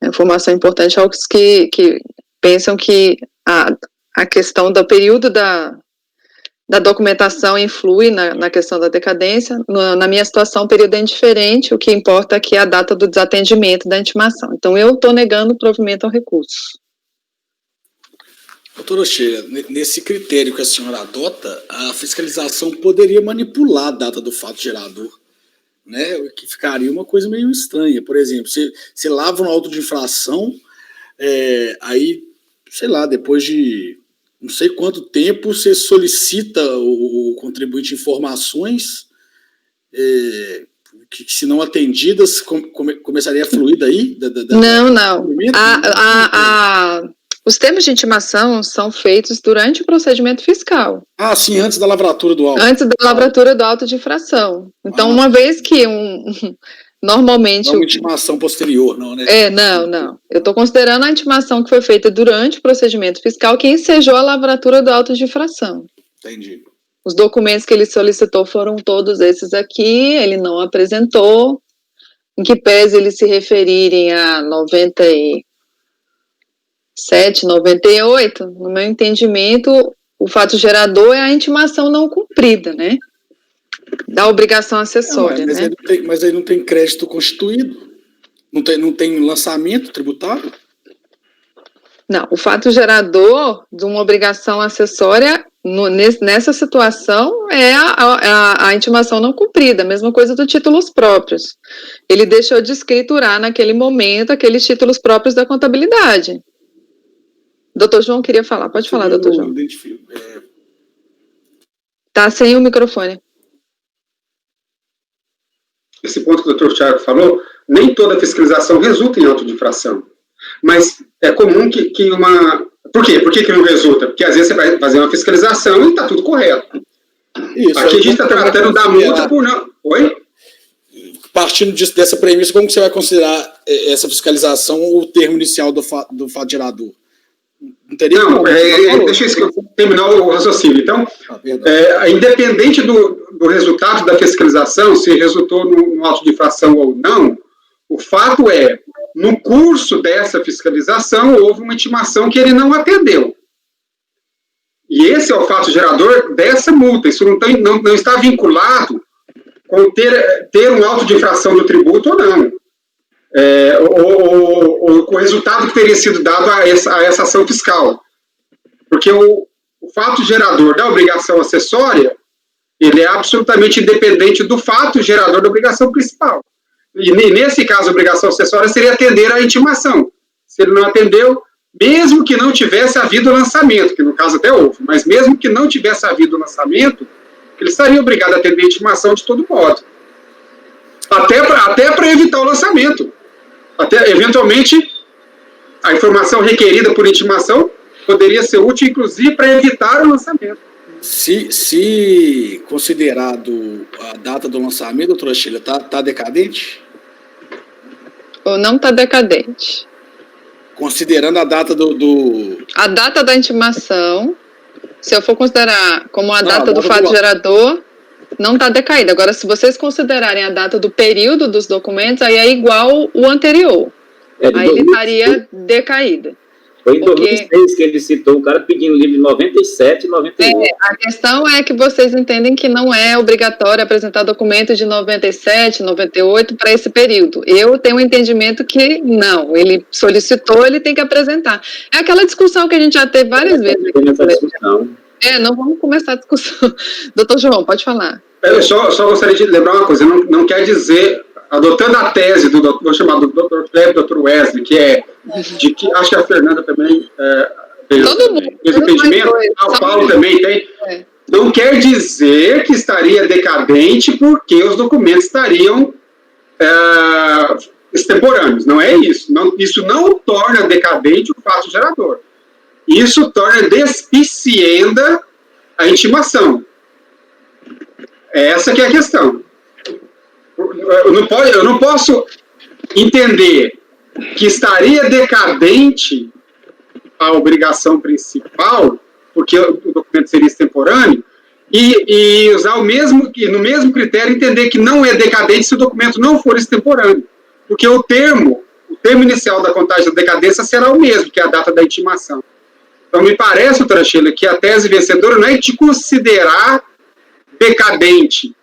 Speaker 1: a informação importante aos que pensam que a questão do período da documentação influi na questão da decadência. Na minha situação, o período é indiferente, o que importa aqui é a data do desatendimento da intimação. Então, eu estou negando o provimento ao recurso.
Speaker 8: Doutora Sheila, nesse critério que a senhora adota, a fiscalização poderia manipular a data do fato gerador, né? O que ficaria uma coisa meio estranha. Por exemplo, você lava um auto de infração, aí, sei lá, depois de não sei quanto tempo você solicita o contribuinte informações que, se não atendidas, começaria a fluir daí?
Speaker 1: Não. Os termos de intimação são feitos durante o procedimento fiscal.
Speaker 8: Ah, sim, antes da lavratura do auto.
Speaker 1: Antes da lavratura do auto de infração. Então, uma vez que normalmente...
Speaker 8: Não uma intimação posterior, não, né?
Speaker 1: Não. Eu estou considerando a intimação que foi feita durante o procedimento fiscal que ensejou a lavratura do auto de infração.
Speaker 8: Entendi.
Speaker 1: Os documentos que ele solicitou foram todos esses aqui, ele não apresentou, em que pese eles se referirem a 97, 98, no meu entendimento, o fato gerador é a intimação não cumprida, né? Da obrigação acessória, né?
Speaker 8: Mas aí não tem crédito constituído? Não tem lançamento tributário?
Speaker 1: Não, o fato gerador de uma obrigação acessória, nessa situação, é a intimação não cumprida, a mesma coisa dos títulos próprios. Ele deixou de escriturar naquele momento aqueles títulos próprios da contabilidade. Doutor João queria falar, pode falar, doutor João. Tá sem o microfone.
Speaker 3: Esse ponto que o doutor Thiago falou, nem toda fiscalização resulta em auto de infração. Mas é comum que uma... Por quê? Por que não resulta? Porque às vezes você vai fazer uma fiscalização e está tudo correto. Isso, aqui a gente está tratando da multa por não... Oi?
Speaker 8: Partindo dessa premissa, como que você vai considerar essa fiscalização o termo inicial do fato gerador? Não teria como.
Speaker 3: Deixa eu terminar o raciocínio. Então, independente do resultado da fiscalização, se resultou no auto de infração ou não, o fato é, no curso dessa fiscalização, houve uma intimação que ele não atendeu. E esse é o fato gerador dessa multa. Isso não está vinculado com ter um auto de infração do tributo ou não. Ou com o resultado que teria sido dado a essa ação fiscal. Porque o fato gerador da obrigação acessória, ele é absolutamente independente do fato gerador da obrigação principal. E nesse caso, a obrigação acessória seria atender à intimação. Se ele não atendeu, mesmo que não tivesse havido lançamento, que no caso até houve, mas mesmo que não tivesse havido lançamento, ele estaria obrigado a atender a intimação de todo modo. Até para evitar o lançamento. Até, eventualmente, a informação requerida por intimação poderia ser útil, inclusive, para evitar o lançamento.
Speaker 8: Se considerado a data do lançamento, doutora Sheila, está decadente?
Speaker 1: Ou não está decadente?
Speaker 8: Considerando a data
Speaker 1: A data da intimação, se eu for considerar como a
Speaker 8: Não,
Speaker 1: data
Speaker 8: a
Speaker 1: do
Speaker 8: data
Speaker 1: fato
Speaker 8: do-
Speaker 1: gerador, não está decaída. Agora, se vocês considerarem a data do período dos documentos, aí é igual o anterior.
Speaker 4: É de
Speaker 1: Aí ele
Speaker 4: 2006.
Speaker 1: estaria decaído.
Speaker 4: Foi em
Speaker 1: porque-
Speaker 4: 2006 que ele citou o cara pedindo livro de 97 e 98.
Speaker 1: A questão é que vocês entendem que não é obrigatório apresentar documentos de 97, 98 para esse período. Eu tenho um entendimento que não. Ele solicitou, ele tem que apresentar. É aquela discussão que a gente já teve várias vezes aqui.
Speaker 4: Tem essa discussão.
Speaker 1: Não vamos começar a discussão. Doutor João, pode falar.
Speaker 3: Eu só gostaria de lembrar uma coisa, não quer dizer, adotando a tese do doutor, vou chamar do doutor Kleber, doutor Wesley, que é de que, acho que a Fernanda também
Speaker 1: Todo mundo.
Speaker 3: fez o entendimento, o Paulo também tem, não quer dizer que estaria decadente porque os documentos estariam extemporâneos, não é isso. Isso não torna decadente o fato gerador. Isso torna despicienda a intimação. Essa que é a questão. Eu não posso entender que estaria decadente a obrigação principal, porque o documento seria extemporâneo, e usar no mesmo critério entender que não é decadente se o documento não for extemporâneo. Porque o termo inicial da contagem da decadência será o mesmo, que é a data da intimação. Então, me parece, doutora Sheila, que a tese vencedora não é de considerar decadente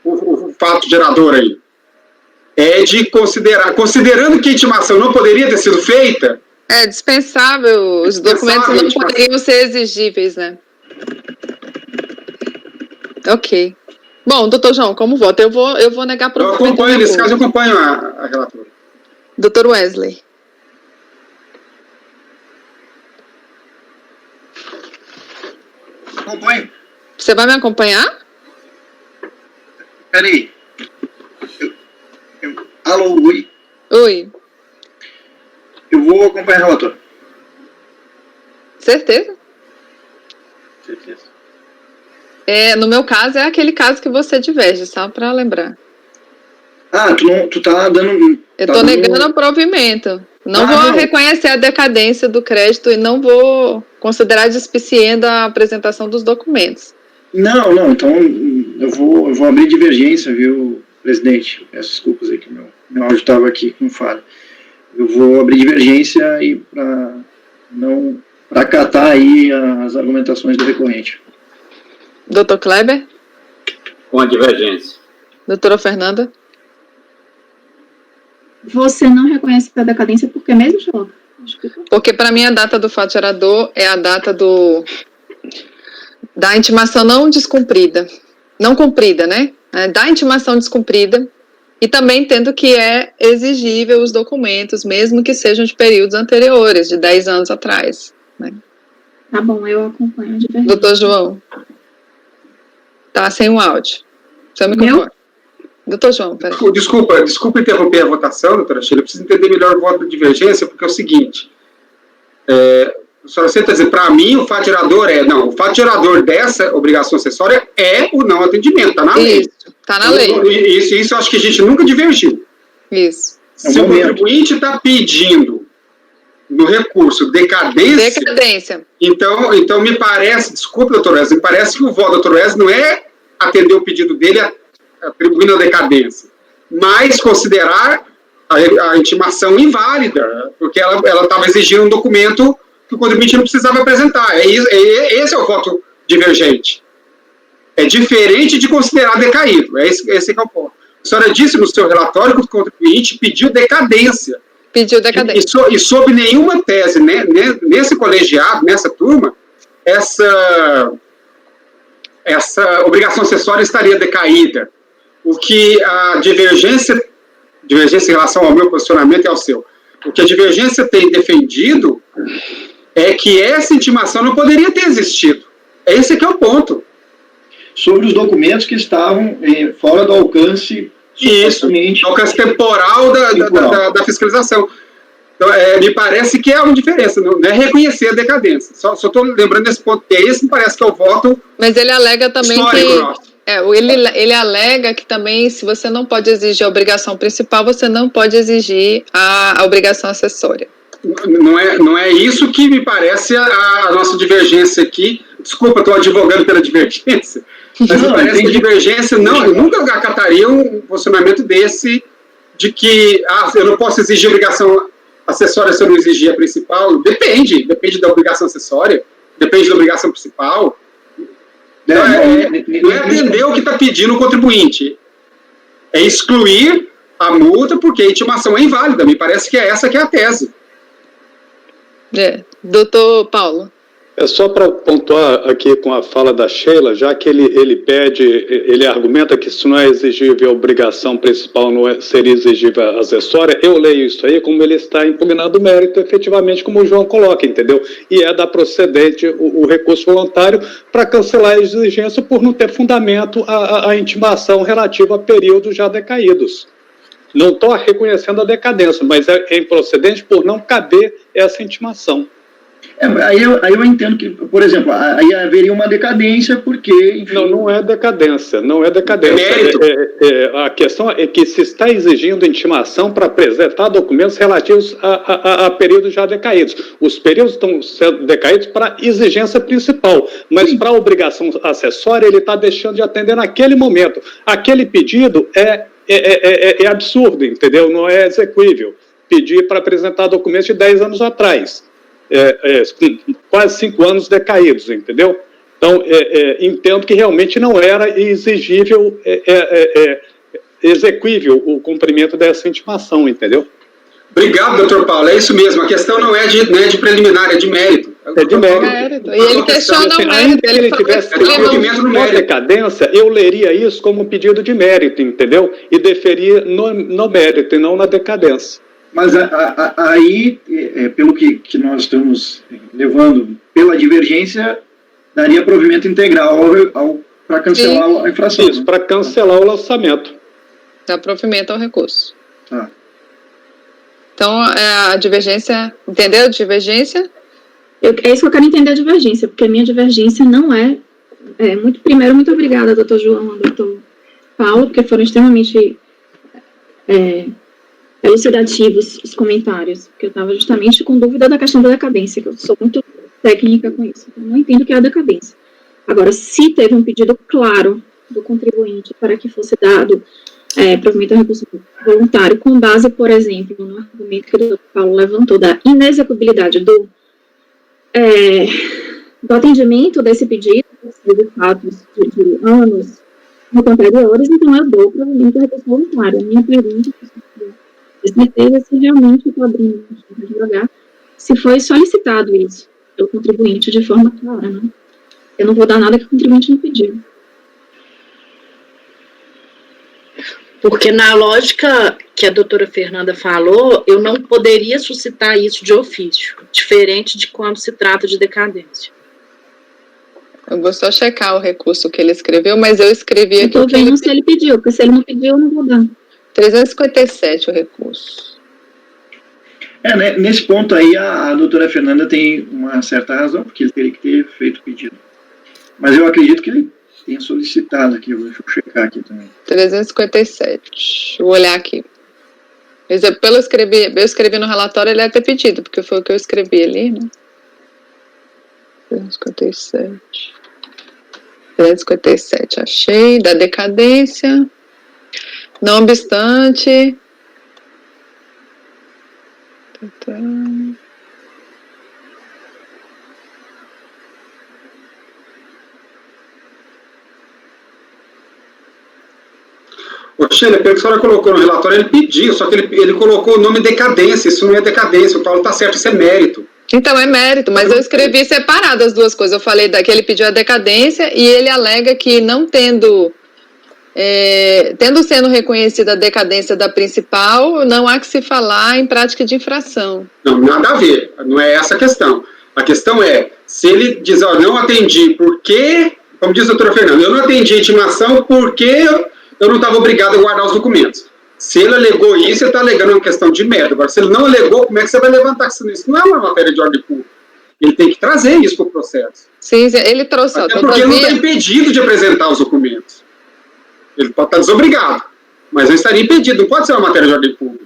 Speaker 3: o fato gerador aí. É de considerando que a intimação não poderia ter sido feita.
Speaker 1: É dispensável, os documentos não poderiam ser exigíveis, né? Ok. Bom, doutor João, como vota? Eu vou negar
Speaker 3: Eu acompanho, nesse caso, eu acompanho a relatora.
Speaker 1: Doutor Wesley.
Speaker 5: Acompanho.
Speaker 1: Você vai me acompanhar?
Speaker 5: Peraí. Alô, oi.
Speaker 1: Oi.
Speaker 5: Eu vou acompanhar a relatora.
Speaker 1: Certeza?
Speaker 5: Certeza.
Speaker 1: No meu caso, é aquele caso que você diverge, só para lembrar.
Speaker 5: Ah, tu tá dando...
Speaker 1: Eu tô negando o provimento. Não vou
Speaker 5: não.
Speaker 1: reconhecer a decadência do crédito e não vou considerar despicienda a apresentação dos documentos.
Speaker 5: Não, então eu vou abrir divergência, viu, presidente? Peço desculpas aí que meu áudio estava aqui com falha. Eu vou abrir divergência aí para acatar aí as argumentações do recorrente.
Speaker 1: Doutor Kleber?
Speaker 4: Com a divergência.
Speaker 1: Doutora Fernanda?
Speaker 7: Você não reconhece a decadência por que mesmo, Sheila?
Speaker 1: Porque para mim a data do fato gerador é a data da intimação não descumprida. Não cumprida, né? Da intimação descumprida. E também tendo que é exigível os documentos, mesmo que sejam de períodos anteriores, de 10 anos atrás. Né?
Speaker 7: Tá bom, eu acompanho de verdade.
Speaker 1: Doutor João. Tá sem o áudio. Seu microfone. Doutor João, peraí.
Speaker 3: Desculpa interromper a votação, doutora Sheila. Eu preciso entender melhor o voto de divergência, porque é o seguinte. A senhora senta dizer, para mim, o fato gerador o fato gerador dessa obrigação acessória é o não atendimento, está na lei.
Speaker 1: Isso, está na lei.
Speaker 3: Isso eu acho que a gente nunca divergiu.
Speaker 1: Isso.
Speaker 3: Se o contribuinte está pedindo no recurso decadência, então me parece, desculpe, doutor Wesley, me parece que o voto do doutor Wesley não é atender o pedido dele atribuindo a decadência, mas considerar a intimação inválida, porque ela estava exigindo um documento que o contribuinte não precisava apresentar. Esse é o voto divergente. É diferente de considerar decaído. Esse que é o ponto. A senhora disse no seu relatório que o contribuinte pediu decadência. E sob nenhuma tese, né, nesse colegiado, nessa turma, essa obrigação acessória estaria decaída. O que a divergência em relação ao meu posicionamento e ao seu, o que a divergência tem defendido é que essa intimação não poderia ter existido. Esse que é o ponto.
Speaker 5: Sobre os documentos que estavam fora do alcance...
Speaker 3: Isso, alcance temporal da fiscalização. Então, me parece que é uma diferença, não é reconhecer a decadência. Só estou lembrando desse ponto, que esse me parece que é o voto.
Speaker 1: Mas ele alega também
Speaker 3: que...
Speaker 1: ele alega que também, se você não pode exigir a obrigação principal, você não pode exigir a obrigação acessória.
Speaker 3: não é isso que me parece a nossa divergência aqui. Desculpa, estou advogando pela divergência, mas me parece que a divergência eu nunca acataria um posicionamento desse, de que eu não posso exigir obrigação acessória se eu não exigir a principal. Depende da obrigação acessória, depende da obrigação principal. Não é atender o que está pedindo o contribuinte, é excluir a multa porque a intimação é inválida. Me parece que essa que é a tese.
Speaker 1: Doutor Paulo.
Speaker 6: É só para pontuar aqui com a fala da Sheila, já que ele argumenta que isso não é exigível a obrigação principal, não seria exigível a acessória, eu leio isso aí como ele está impugnando o mérito, efetivamente, como o João coloca, entendeu? E é da procedente o recurso voluntário para cancelar a exigência por não ter fundamento a intimação relativa a períodos já decaídos. Não estou reconhecendo a decadência, mas é improcedente por não caber essa intimação.
Speaker 5: Aí eu entendo que, por exemplo, aí haveria uma decadência, porque... Enfim...
Speaker 6: Não é decadência, não é decadência. A questão é que se está exigindo intimação para apresentar documentos relativos a períodos já decaídos. Os períodos estão sendo decaídos para exigência principal, mas para obrigação acessória ele está deixando de atender naquele momento. Aquele pedido é absurdo, entendeu? Não é exequível. Pedir para apresentar documentos de 10 anos atrás. Quase 5 anos decaídos, entendeu? Então, entendo que realmente não era exigível, exequível o cumprimento dessa intimação, entendeu?
Speaker 3: Obrigado, doutor Paulo, é isso mesmo, a questão não é de preliminar, é de mérito.
Speaker 6: É de mérito.
Speaker 1: E ele questiona o mérito.
Speaker 6: Ainda que ele tivesse uma decadência, eu leria isso como um pedido de mérito, entendeu? E deferia no mérito e não na decadência.
Speaker 5: Mas aí, pelo que nós estamos levando pela divergência, daria provimento integral para cancelar a infração.
Speaker 6: Isso, para cancelar o lançamento.
Speaker 1: Dá provimento ao recurso.
Speaker 5: Tá.
Speaker 1: Então, a divergência, entendeu? Divergência?
Speaker 7: É isso que eu quero entender a divergência, porque a minha divergência não é... Primeiro, muito obrigada, doutor João e doutor Paulo, porque foram extremamente... elucidativos os comentários, porque eu estava justamente com dúvida da questão da decadência, que eu sou muito técnica com isso, então eu não entendo o que é a decadência. Agora, se teve um pedido claro do contribuinte para que fosse dado provimento ao recurso voluntário, com base, por exemplo, no argumento que o doutor Paulo levantou da inexecuibilidade do atendimento desse pedido, de fatos de anos anteriores, então eu dou provimento ao recurso voluntário. A minha pergunta é certeza se realmente o padrinho de advogar, se foi solicitado isso pelo contribuinte de forma clara, né? Eu não vou dar nada que o contribuinte não pediu.
Speaker 2: Porque na lógica que a doutora Fernanda falou, eu não poderia suscitar isso de ofício, diferente de quando se trata de decadência.
Speaker 1: Eu vou só checar o recurso que ele escreveu, mas eu escrevi aqui...
Speaker 7: Eu estou vendo se ele pediu, porque se ele não pediu, eu não vou dar.
Speaker 1: 357 o recurso.
Speaker 5: Né, nesse ponto aí, a doutora Fernanda tem uma certa razão, porque ele teria que ter feito o pedido. Mas eu acredito que ele tenha solicitado aqui, deixa eu checar aqui também. 357,
Speaker 1: vou olhar aqui. Mas eu escrevi no relatório, ele deve ter pedido, porque foi o que eu escrevi ali, né? 357, achei, da decadência... Não obstante...
Speaker 3: Sheila, pelo que a senhora colocou no relatório, ele pediu, só que ele colocou o nome decadência, isso não é decadência, o Paulo está certo, isso é mérito.
Speaker 1: Então, é mérito, mas eu escrevi separado as duas coisas, eu falei que ele pediu a decadência e ele alega que não tendo sendo reconhecida a decadência da principal, não há que se falar em prática de infração.
Speaker 3: Não, nada a ver, não é essa a questão. A questão é, se ele diz, não atendi porque, como diz a doutora Fernanda, eu não atendi a intimação porque eu não estava obrigado a guardar os documentos. Se ele alegou isso, ele está alegando uma questão de mérito. Agora, se ele não alegou, como é que você vai levantar isso? Isso não é uma matéria de ordem pública. Ele tem que trazer isso para o processo.
Speaker 1: Sim, ele trouxe.
Speaker 3: Até porque ele não está impedido de apresentar os documentos. Ele pode estar desobrigado, mas não estaria impedido, não pode ser uma matéria de ordem pública.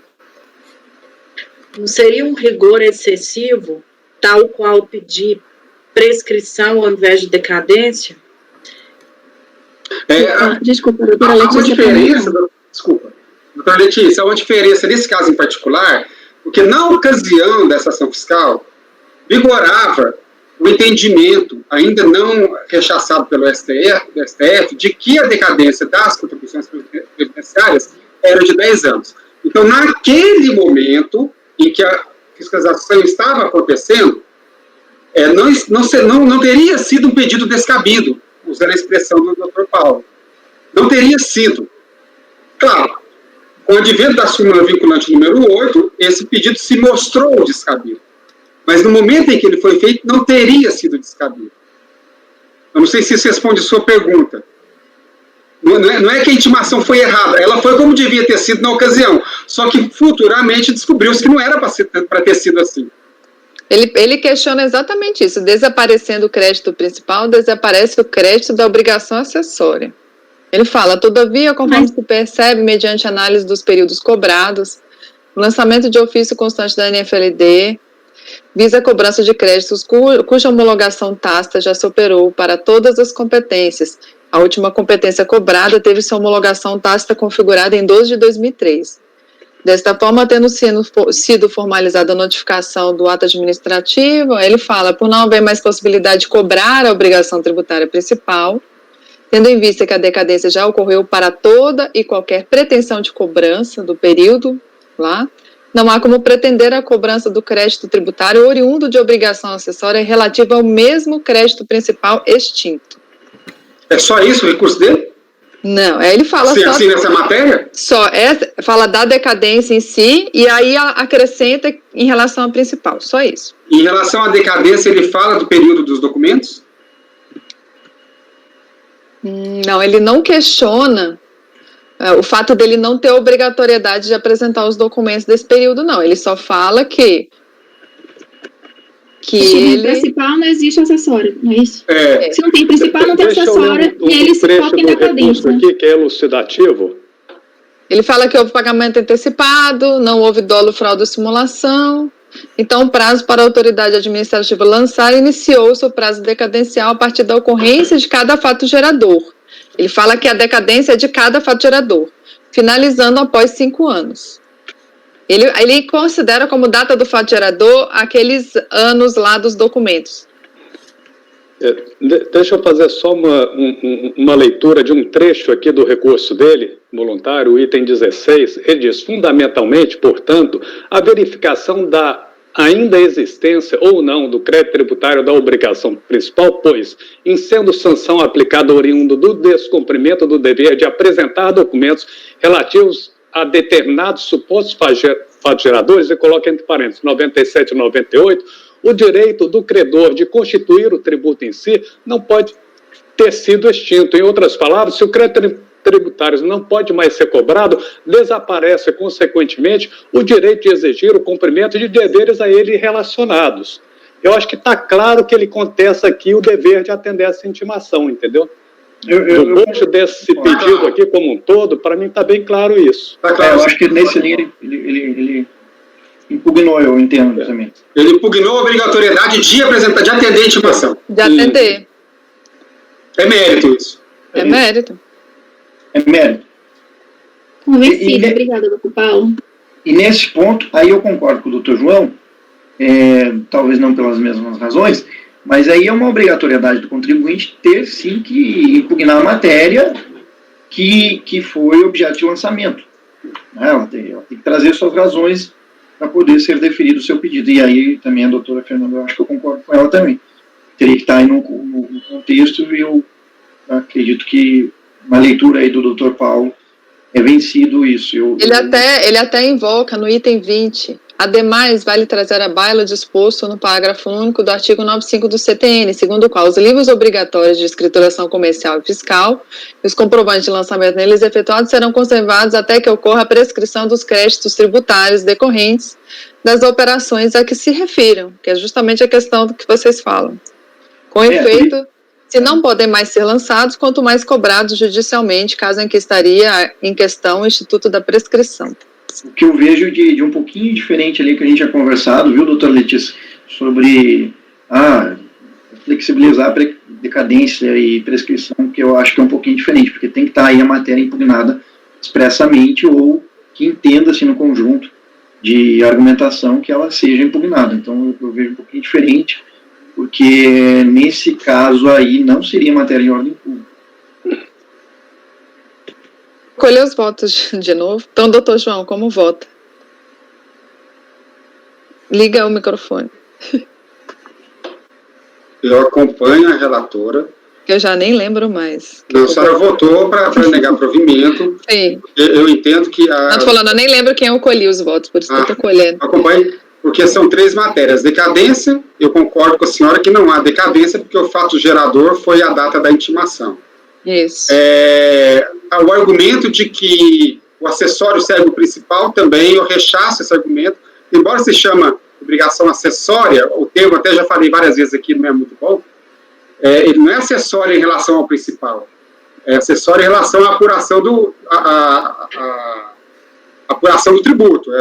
Speaker 2: Não seria um rigor excessivo, tal qual pedir prescrição ao invés de decadência?
Speaker 7: Desculpa,
Speaker 3: Há
Speaker 7: doutora
Speaker 3: uma
Speaker 7: Letícia.
Speaker 3: diferença, desculpa, doutora Letícia, há uma diferença nesse caso em particular, porque na ocasião dessa ação fiscal, vigorava o entendimento, ainda não rechaçado pelo STF, de que a decadência das contribuições previdenciárias era de 10 anos. Então, naquele momento em que a fiscalização estava acontecendo, não teria sido um pedido descabido, usando a expressão do Dr. Paulo. Não teria sido. Claro, com o advento da súmula vinculante número 8, esse pedido se mostrou descabido. Mas no momento em que ele foi feito, não teria sido descabido. Eu não sei se isso responde a sua pergunta. Não é que a intimação foi errada, ela foi como devia ter sido na ocasião, só que futuramente descobriu-se que não era para ter sido assim.
Speaker 1: Ele questiona exatamente isso. Desaparecendo o crédito principal, desaparece o crédito da obrigação acessória. Ele fala, todavia, conforme se percebe, mediante análise dos períodos cobrados, o lançamento de ofício constante da NFLD visa a cobrança de créditos cuja homologação tácita já se operou para todas as competências. A última competência cobrada teve sua homologação tácita configurada em 12 de 2003. Desta forma, tendo sido formalizada a notificação do ato administrativo, ele fala, por não haver mais possibilidade de cobrar a obrigação tributária principal, tendo em vista que a decadência já ocorreu para toda e qualquer pretensão de cobrança do período lá, não há como pretender a cobrança do crédito tributário oriundo de obrigação acessória relativa ao mesmo crédito principal extinto.
Speaker 3: É só isso o recurso dele?
Speaker 1: Não, ele fala
Speaker 3: Sim,
Speaker 1: só...
Speaker 3: assim nessa matéria?
Speaker 1: Só, fala da decadência em si, e aí acrescenta em relação ao principal, só isso.
Speaker 3: Em relação à decadência, ele fala do período dos documentos?
Speaker 1: Não, ele não questiona o fato dele não ter obrigatoriedade de apresentar os documentos desse período, não. Ele só fala que
Speaker 7: se
Speaker 1: ele...
Speaker 7: principal, não existe acessório, não é isso?
Speaker 3: É.
Speaker 7: Se não tem principal, não tem acessório, e ele se foca em decadência.
Speaker 6: Aqui, que é elucidativo.
Speaker 1: Ele fala que houve pagamento antecipado, não houve dolo, fraude ou simulação. Então, o prazo para a autoridade administrativa lançar iniciou-se o prazo decadencial a partir da ocorrência de cada fato gerador. Ele fala que a decadência é de cada fato gerador, finalizando após 5 anos. Ele considera como data do fato gerador aqueles anos lá dos documentos.
Speaker 6: Deixa eu fazer só uma leitura de um trecho aqui do recurso dele, voluntário, o item 16. Ele diz, fundamentalmente, portanto, a verificação da ainda existência ou não do crédito tributário da obrigação principal, pois, em sendo sanção aplicada oriundo do descumprimento do dever de apresentar documentos relativos a determinados supostos fatos geradores, e coloca entre parênteses 97 e 98, o direito do credor de constituir o tributo em si não pode ter sido extinto. Em outras palavras, se o crédito tributário não pode mais ser cobrado, desaparece, consequentemente, o direito de exigir o cumprimento de deveres a ele relacionados. Eu acho que está claro que ele contesta aqui o dever de atender essa intimação, entendeu? Do gosto desse pedido aqui como um todo, para mim está bem claro isso.
Speaker 3: Tá claro.
Speaker 5: Eu acho que nesse linha ele impugnou, eu entendo também.
Speaker 3: Ele impugnou a obrigatoriedade de atender a intimação.
Speaker 1: De atender.
Speaker 3: É mérito isso.
Speaker 1: É mérito.
Speaker 5: É mérito.
Speaker 7: Convencido, obrigada, doutor Paulo.
Speaker 5: E nesse ponto, aí eu concordo com o doutor João, talvez não pelas mesmas razões, mas aí é uma obrigatoriedade do contribuinte ter, sim, que impugnar a matéria que foi objeto de lançamento. Ela tem que trazer suas razões para poder ser deferido o seu pedido. E aí também a doutora Fernanda, eu acho que eu concordo com ela também. Teria que estar aí no contexto, e eu acredito que uma leitura aí do doutor Paulo é vencido isso.
Speaker 1: Ele até invoca no item 20. Ademais, vale trazer à baila o disposto no parágrafo único do artigo 95 do CTN, segundo o qual os livros obrigatórios de escrituração comercial e fiscal e os comprovantes de lançamento neles efetuados serão conservados até que ocorra a prescrição dos créditos tributários decorrentes das operações a que se refiram, que é justamente a questão do que vocês falam. Com efeito, se não podem mais ser lançados, quanto mais cobrados judicialmente, caso em que estaria em questão o Instituto da Prescrição.
Speaker 5: o que eu vejo de um pouquinho diferente ali que a gente já conversado, viu, doutora Letícia, sobre flexibilizar a decadência e prescrição, que eu acho que é um pouquinho diferente, porque tem que estar aí a matéria impugnada expressamente ou que entenda-se no conjunto de argumentação que ela seja impugnada. Então, eu vejo um pouquinho diferente, porque nesse caso aí não seria matéria de ordem pública.
Speaker 1: Colher os votos de novo. Então, doutor João, como vota? Liga o microfone.
Speaker 3: Eu acompanho a relatora.
Speaker 1: Eu já nem lembro mais.
Speaker 3: Não, a senhora votou para negar provimento.
Speaker 1: Sim.
Speaker 3: Eu entendo que...
Speaker 1: Não, tô falando, eu nem lembro quem eu colhi os votos, por isso que eu tô colhendo.
Speaker 3: Acompanho, porque são 3 matérias. Decadência, eu concordo com a senhora que não há decadência, porque o fato gerador foi a data da intimação.
Speaker 1: Isso.
Speaker 3: O argumento de que o acessório serve o principal, também eu rechaço esse argumento. Embora se chama obrigação acessória, o termo até já falei várias vezes aqui, não é muito bom, ele não é acessório em relação ao principal, é acessório em relação à apuração do, apuração do tributo,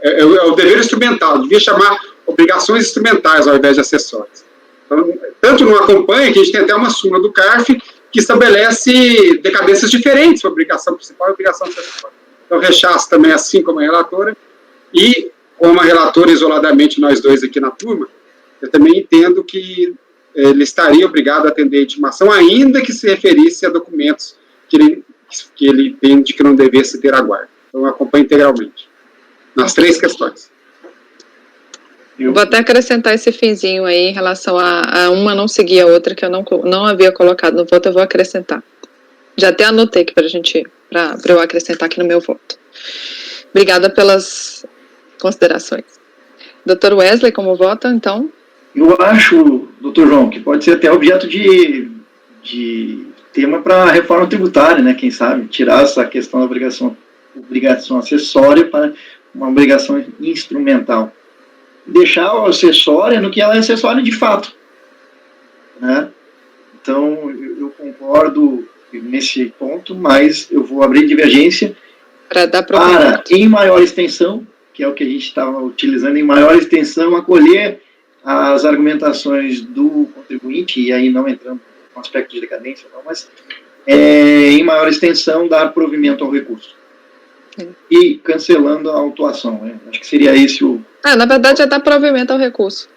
Speaker 3: é o dever instrumental, devia chamar obrigações instrumentais ao invés de acessórios. Então, tanto não acompanha, que a gente tem até uma súmula do CARF que estabelece decadências diferentes para obrigação principal e obrigação acessória. Então, rechaço também, assim como a relatora, e como a relatora isoladamente, nós dois aqui na turma, eu também entendo que ele estaria obrigado a atender a intimação, ainda que se referisse a documentos que ele entende que não devesse ter a guarda. Então, eu acompanho integralmente, nas 3 questões.
Speaker 1: Vou até acrescentar esse finzinho aí em relação a uma não seguir a outra, que eu não havia colocado no voto, eu vou acrescentar. Já até anotei aqui para eu acrescentar aqui no meu voto. Obrigada pelas considerações. Dr. Wesley, como vota, então?
Speaker 5: Eu acho, doutor João, que pode ser até objeto de tema para a reforma tributária, né? Quem sabe, tirar essa questão da obrigação acessória para uma obrigação instrumental. Deixar o acessório no que ela é acessória de fato, né? Então, eu concordo nesse ponto, mas eu vou abrir divergência para, em maior extensão, que é o que a gente estava utilizando, em maior extensão, acolher as argumentações do contribuinte, e aí não entrando no aspecto de decadência, não, mas em maior extensão, dar provimento ao recurso. E cancelando a autuação, né? Acho que seria esse o...
Speaker 1: na verdade é dar provimento ao recurso.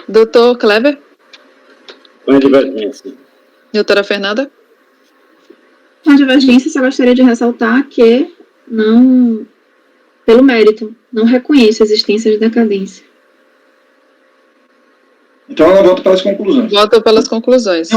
Speaker 1: Doutor Kleber?
Speaker 4: Com divergência.
Speaker 1: Doutora Fernanda?
Speaker 7: Com divergência, só gostaria de ressaltar que não, pelo mérito, não reconheço a existência de decadência.
Speaker 5: Então ela volta pelas conclusões.
Speaker 1: Volta pelas conclusões.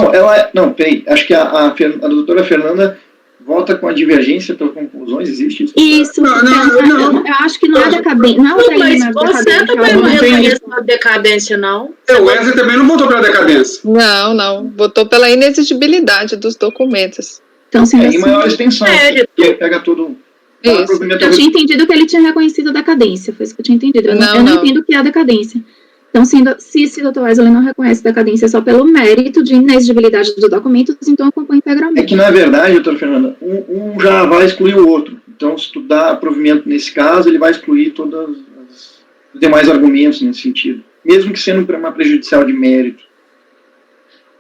Speaker 5: Não, peraí, acho que a doutora Fernanda vota com a divergência pelas conclusões, existe isso?
Speaker 7: Isso, eu acho que não é decadência. Não,
Speaker 2: mas você também não reconhece a decadência, não?
Speaker 3: O Wesley também não votou pela decadência.
Speaker 1: Não, votou pela inexigibilidade dos documentos.
Speaker 7: Então, sim,
Speaker 5: em maior extensão, que pega tudo...
Speaker 7: Isso. Eu tinha entendido que ele tinha reconhecido a decadência, foi isso que eu tinha entendido. Eu não entendo o que é a decadência. Então, se o Dr. Wesley não reconhece a decadência só pelo mérito de inexigibilidade dos documentos, então eu acompanho integralmente.
Speaker 5: É que, na verdade, doutora Fernanda, um já vai excluir o outro. Então, se tu dá provimento nesse caso, ele vai excluir todos os demais argumentos nesse sentido, mesmo que sendo uma prejudicial de mérito.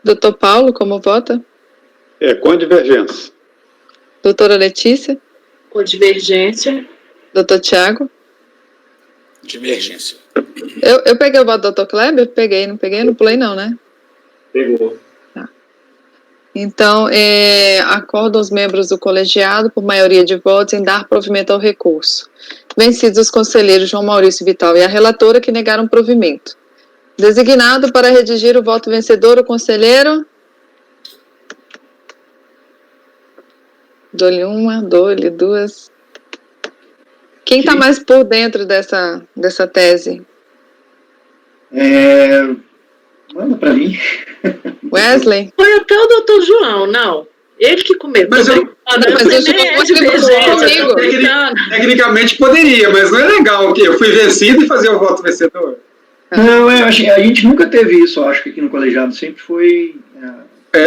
Speaker 1: Doutor Paulo, como vota?
Speaker 6: Com divergência.
Speaker 1: Doutora Letícia?
Speaker 2: Com divergência.
Speaker 1: Doutor Tiago?
Speaker 8: Divergência.
Speaker 1: Eu peguei o voto do Dr. Kleber? Peguei, não pulei não, né?
Speaker 4: Pegou.
Speaker 1: Tá. Então, acordam os membros do colegiado, por maioria de votos, em dar provimento ao recurso. Vencidos os conselheiros João Maurício Vital e a relatora, que negaram provimento. Designado para redigir o voto vencedor, o conselheiro... Dou-lhe uma, dou-lhe duas... Quem está mais por dentro dessa tese?
Speaker 5: Manda para mim.
Speaker 1: Wesley?
Speaker 2: Foi até o doutor João, não. Ele que começou.
Speaker 3: Mas eu tecnicamente poderia, mas não é legal que eu fui vencido e fazer o voto vencedor.
Speaker 5: Não, a gente nunca teve isso, acho que aqui no colegiado sempre foi...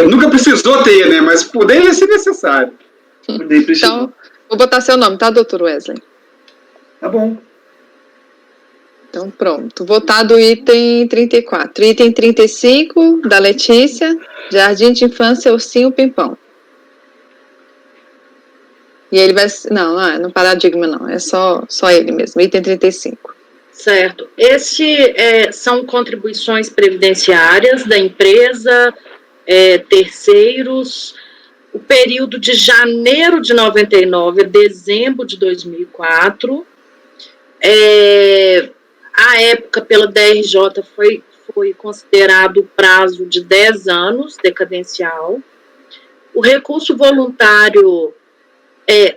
Speaker 3: nunca precisou ter, né? Mas poderia ser necessário.
Speaker 1: Então, Vou botar seu nome, tá, doutor Wesley?
Speaker 5: Tá bom.
Speaker 1: Então, pronto. Votado o item 34. Item 35, da Letícia, Jardim de Infância Ursinho Pimpão. E ele vai... Não paradigma não, é só ele mesmo, item 35.
Speaker 2: Certo. São contribuições previdenciárias da empresa, terceiros, o período de janeiro de 99 a dezembro de 2004. A época, pela DRJ, foi considerado o prazo de 10 anos decadencial. O recurso voluntário é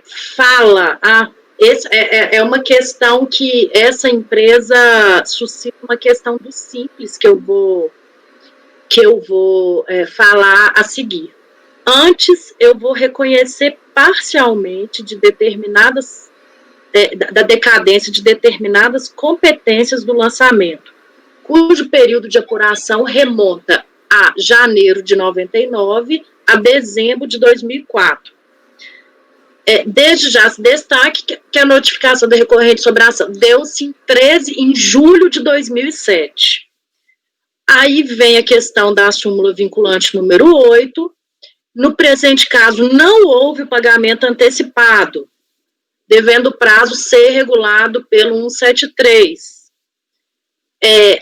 Speaker 2: uma questão que essa empresa suscita uma questão do simples que eu vou falar a seguir. Antes, eu vou reconhecer parcialmente da decadência de determinadas competências do lançamento, cujo período de apuração remonta a janeiro de 99 a dezembro de 2004. Desde já se destaque que a notificação da recorrente sobre a ação deu-se em julho de 2007. Aí vem a questão da súmula vinculante número 8. No presente caso, não houve pagamento antecipado, devendo o prazo ser regulado pelo 173.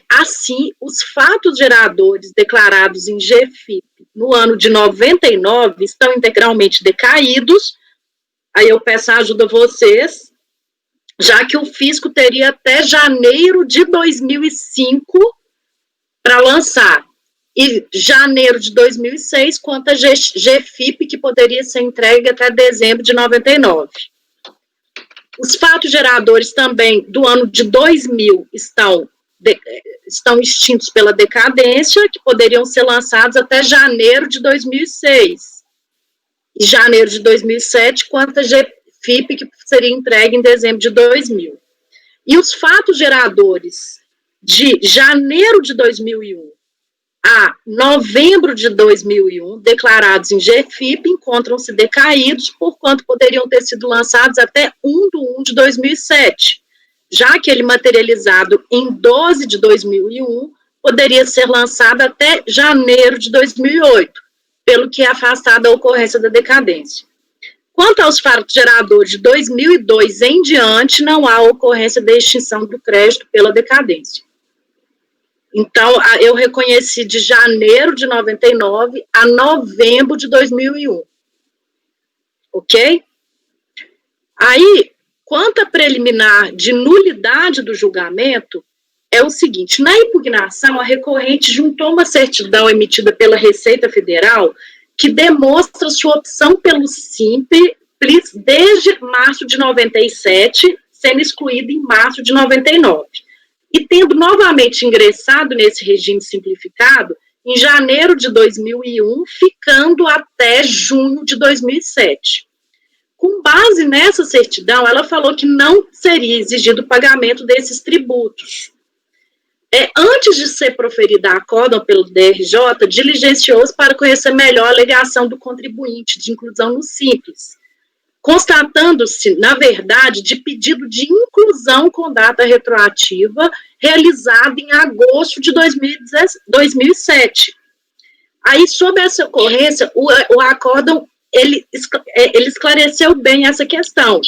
Speaker 2: Assim, os fatos geradores declarados em GFIP no ano de 99 estão integralmente decaídos. Aí eu peço a ajuda a vocês, já que o fisco teria até janeiro de 2005 para lançar. E janeiro de 2006, quanto a GFIP, que poderia ser entregue até dezembro de 99. Os fatos geradores também do ano de 2000 estão extintos pela decadência, que poderiam ser lançados até janeiro de 2006. E janeiro de 2007, quanto a GFIP, que seria entregue em dezembro de 2000. E os fatos geradores de janeiro de 2001 a novembro de 2001, declarados em GFIP, encontram-se decaídos, porquanto poderiam ter sido lançados até 1/1 de 2007, já que ele materializado em 12 de 2001, poderia ser lançado até janeiro de 2008, pelo que é afastada a ocorrência da decadência. Quanto aos fatos geradores de 2002 em diante, não há ocorrência da extinção do crédito pela decadência. Então, eu reconheci de janeiro de 99 a novembro de 2001. Ok? Aí, quanto à preliminar de nulidade do julgamento, é o seguinte: na impugnação, a recorrente juntou uma certidão emitida pela Receita Federal que demonstra sua opção pelo Simples desde março de 97, sendo excluída em março de 99. E tendo novamente ingressado nesse regime simplificado em janeiro de 2001, ficando até junho de 2007. Com base nessa certidão, ela falou que não seria exigido o pagamento desses tributos. Antes de ser proferida a acórdão pelo DRJ, diligenciou-se para conhecer melhor a alegação do contribuinte de inclusão no Simples, constatando-se, na verdade, de pedido de inclusão com data retroativa realizado em agosto de 2007. Aí, sob essa ocorrência, o acórdão, ele esclareceu bem essa questão,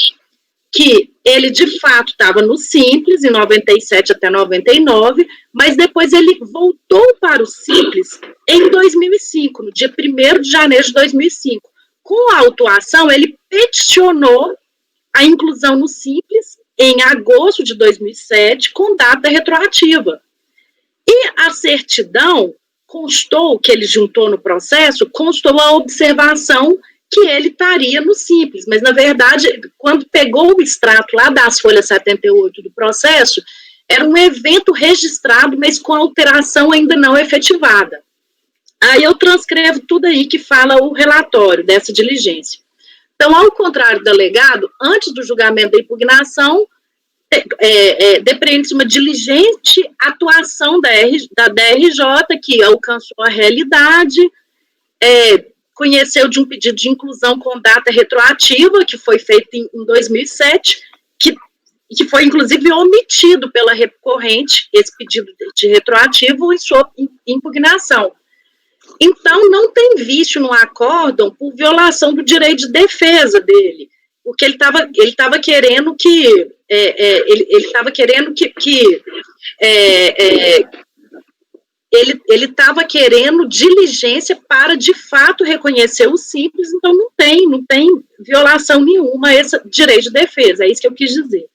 Speaker 2: que ele, de fato, estava no Simples, em 97 até 99, mas depois ele voltou para o Simples em 2005, no dia 1º de janeiro de 2005. Com a autuação, ele peticionou a inclusão no Simples em agosto de 2007, com data retroativa. E a certidão constou, que ele juntou no processo, constou a observação que ele estaria no Simples, mas, na verdade, quando pegou o extrato lá das folhas 78 do processo, era um evento registrado, mas com alteração ainda não efetivada. Aí eu transcrevo tudo aí que fala o relatório dessa diligência. Então, ao contrário do alegado, antes do julgamento da impugnação, depreende-se uma diligente atuação da DRJ, que alcançou a realidade, conheceu de um pedido de inclusão com data retroativa, que foi feito em 2007, que foi, inclusive, omitido pela recorrente, esse pedido de retroativo em sua impugnação. Então, não tem vício no acórdão por violação do direito de defesa dele, porque ele estava querendo que ele estava querendo diligência para, de fato, reconhecer o simples, então não tem violação nenhuma a esse direito de defesa, é isso que eu quis dizer.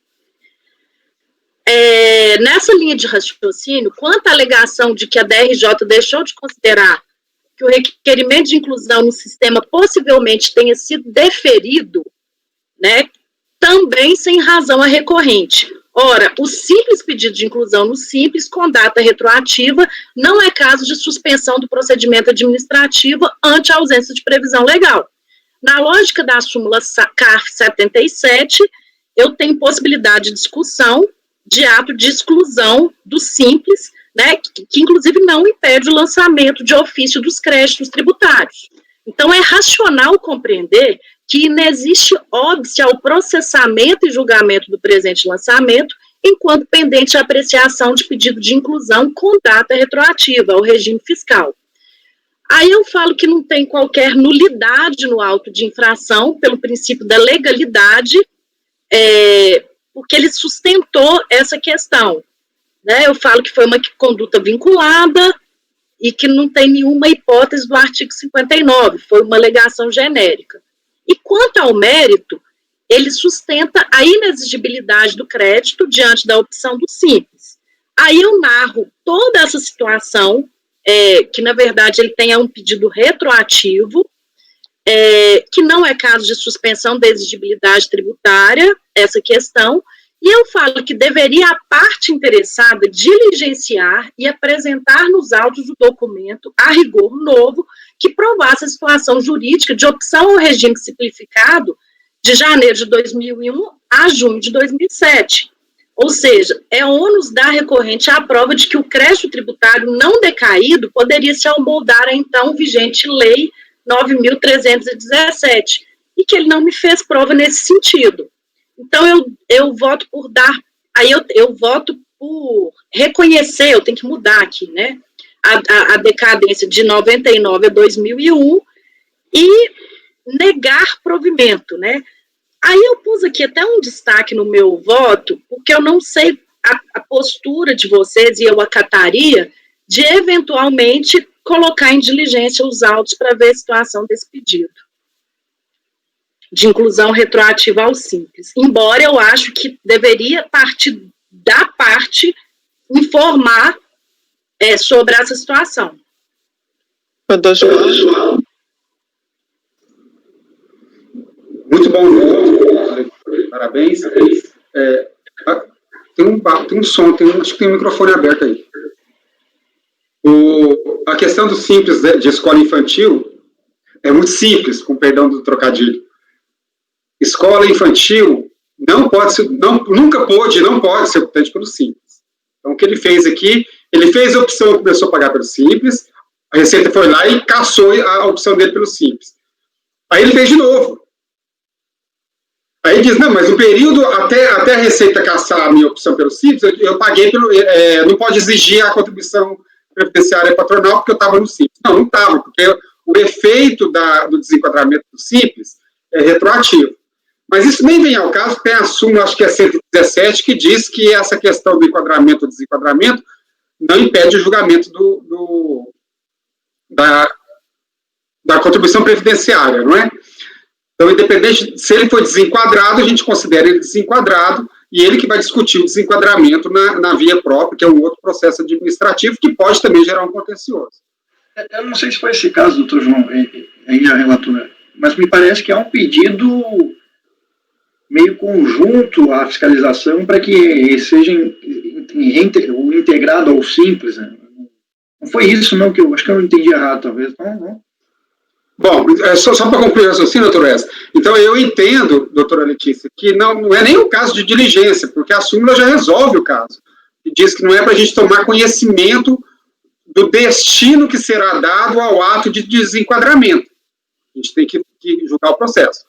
Speaker 2: Nessa linha de raciocínio, quanto à alegação de que a DRJ deixou de considerar que o requerimento de inclusão no sistema possivelmente tenha sido deferido, né, também sem razão a recorrente. Ora, o simples pedido de inclusão no simples com data retroativa não é caso de suspensão do procedimento administrativo ante a ausência de previsão legal. Na lógica da súmula CARF 77, eu tenho possibilidade de discussão de ato de exclusão do simples, né, que inclusive não impede o lançamento de ofício dos créditos tributários. Então, é racional compreender que inexiste óbice ao processamento e julgamento do presente lançamento, enquanto pendente a apreciação de pedido de inclusão com data retroativa ao regime fiscal. Aí eu falo que não tem qualquer nulidade no auto de infração, pelo princípio da legalidade, porque ele sustentou essa questão, né? Eu falo que foi uma conduta vinculada e que não tem nenhuma hipótese do artigo 59, foi uma alegação genérica. E quanto ao mérito, ele sustenta a inexigibilidade do crédito diante da opção do simples. Aí eu narro toda essa situação, que na verdade ele tenha um pedido retroativo, que não é caso de suspensão da exigibilidade tributária, essa questão, e eu falo que deveria a parte interessada diligenciar e apresentar nos autos do documento, a rigor novo, que provasse a situação jurídica de opção ao regime simplificado de janeiro de 2001 a junho de 2007. Ou seja, é ônus da recorrente a prova de que o crédito tributário não decaído poderia se amoldar a então vigente lei 9.317, e que ele não me fez prova nesse sentido. Então, eu voto por dar, aí eu voto por reconhecer, eu tenho que mudar aqui, né, a decadência de 99 a 2001 e negar provimento, né. Aí eu pus aqui até um destaque no meu voto, porque eu não sei a postura de vocês, e eu acataria, de eventualmente colocar em diligência os autos para ver a situação desse pedido de inclusão retroativa ao simples. Embora eu acho que deveria partir da parte informar sobre essa situação.
Speaker 1: Doutor João.
Speaker 3: Muito bom, parabéns. Tem um som, acho que tem um microfone aberto aí. A questão do simples de escola infantil é muito simples, com perdão do trocadilho. Escola infantil nunca pôde ser optante pelo simples. Então, o que ele fez aqui, ele fez a opção e começou a pagar pelo simples, a Receita foi lá e cassou a opção dele pelo simples. Aí ele fez de novo. Aí ele diz, não, mas o período até a Receita caçar a minha opção pelo simples, eu paguei não pode exigir a contribuição previdenciária patronal porque eu estava no simples. Não estava, porque o efeito do desenquadramento do simples é retroativo. Mas isso nem vem ao caso, tem a súmula, acho que é 117, que diz que essa questão do enquadramento ou desenquadramento não impede o julgamento da contribuição previdenciária, não é? Então, independente, se ele for desenquadrado, a gente considera ele desenquadrado, e ele que vai discutir o desenquadramento na via própria, que é um outro processo administrativo, que pode também gerar um contencioso.
Speaker 5: Eu não sei se foi esse caso, doutor João, aí a relatora, mas me parece que é um pedido meio conjunto à fiscalização para que seja integrado ao simples. Né? Não foi isso, não, que eu acho que eu não entendi errado, talvez. Não.
Speaker 3: Bom, só para concluir o raciocínio, doutor Wes. Então, eu entendo, doutora Letícia, que não é nem um caso de diligência, porque a súmula já resolve o caso. E diz que não é para a gente tomar conhecimento do destino que será dado ao ato de desenquadramento. A gente tem que julgar o processo.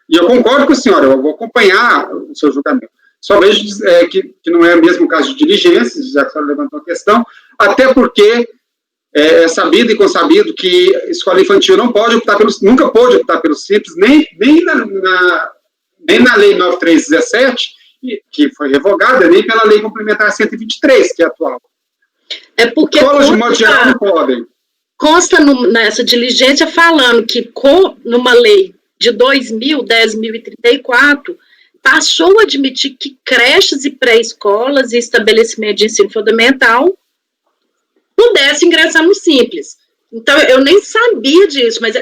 Speaker 3: E eu concordo com a senhora, eu vou acompanhar o seu julgamento. Só vejo que não é mesmo o caso de diligência, já que a senhora levantou a questão, até porque é sabido e consabido que a escola infantil nunca pôde optar pelo Simples, nem na Lei 9317, que foi revogada, nem pela Lei Complementar 123, que é atual.
Speaker 2: É porque
Speaker 3: escolas, de modo geral, não podem.
Speaker 2: Consta nessa diligência falando que numa lei de 2000, 10.034, passou a admitir que creches e pré-escolas e estabelecimentos de ensino fundamental pudessem ingressar no Simples. Então, eu nem sabia disso, mas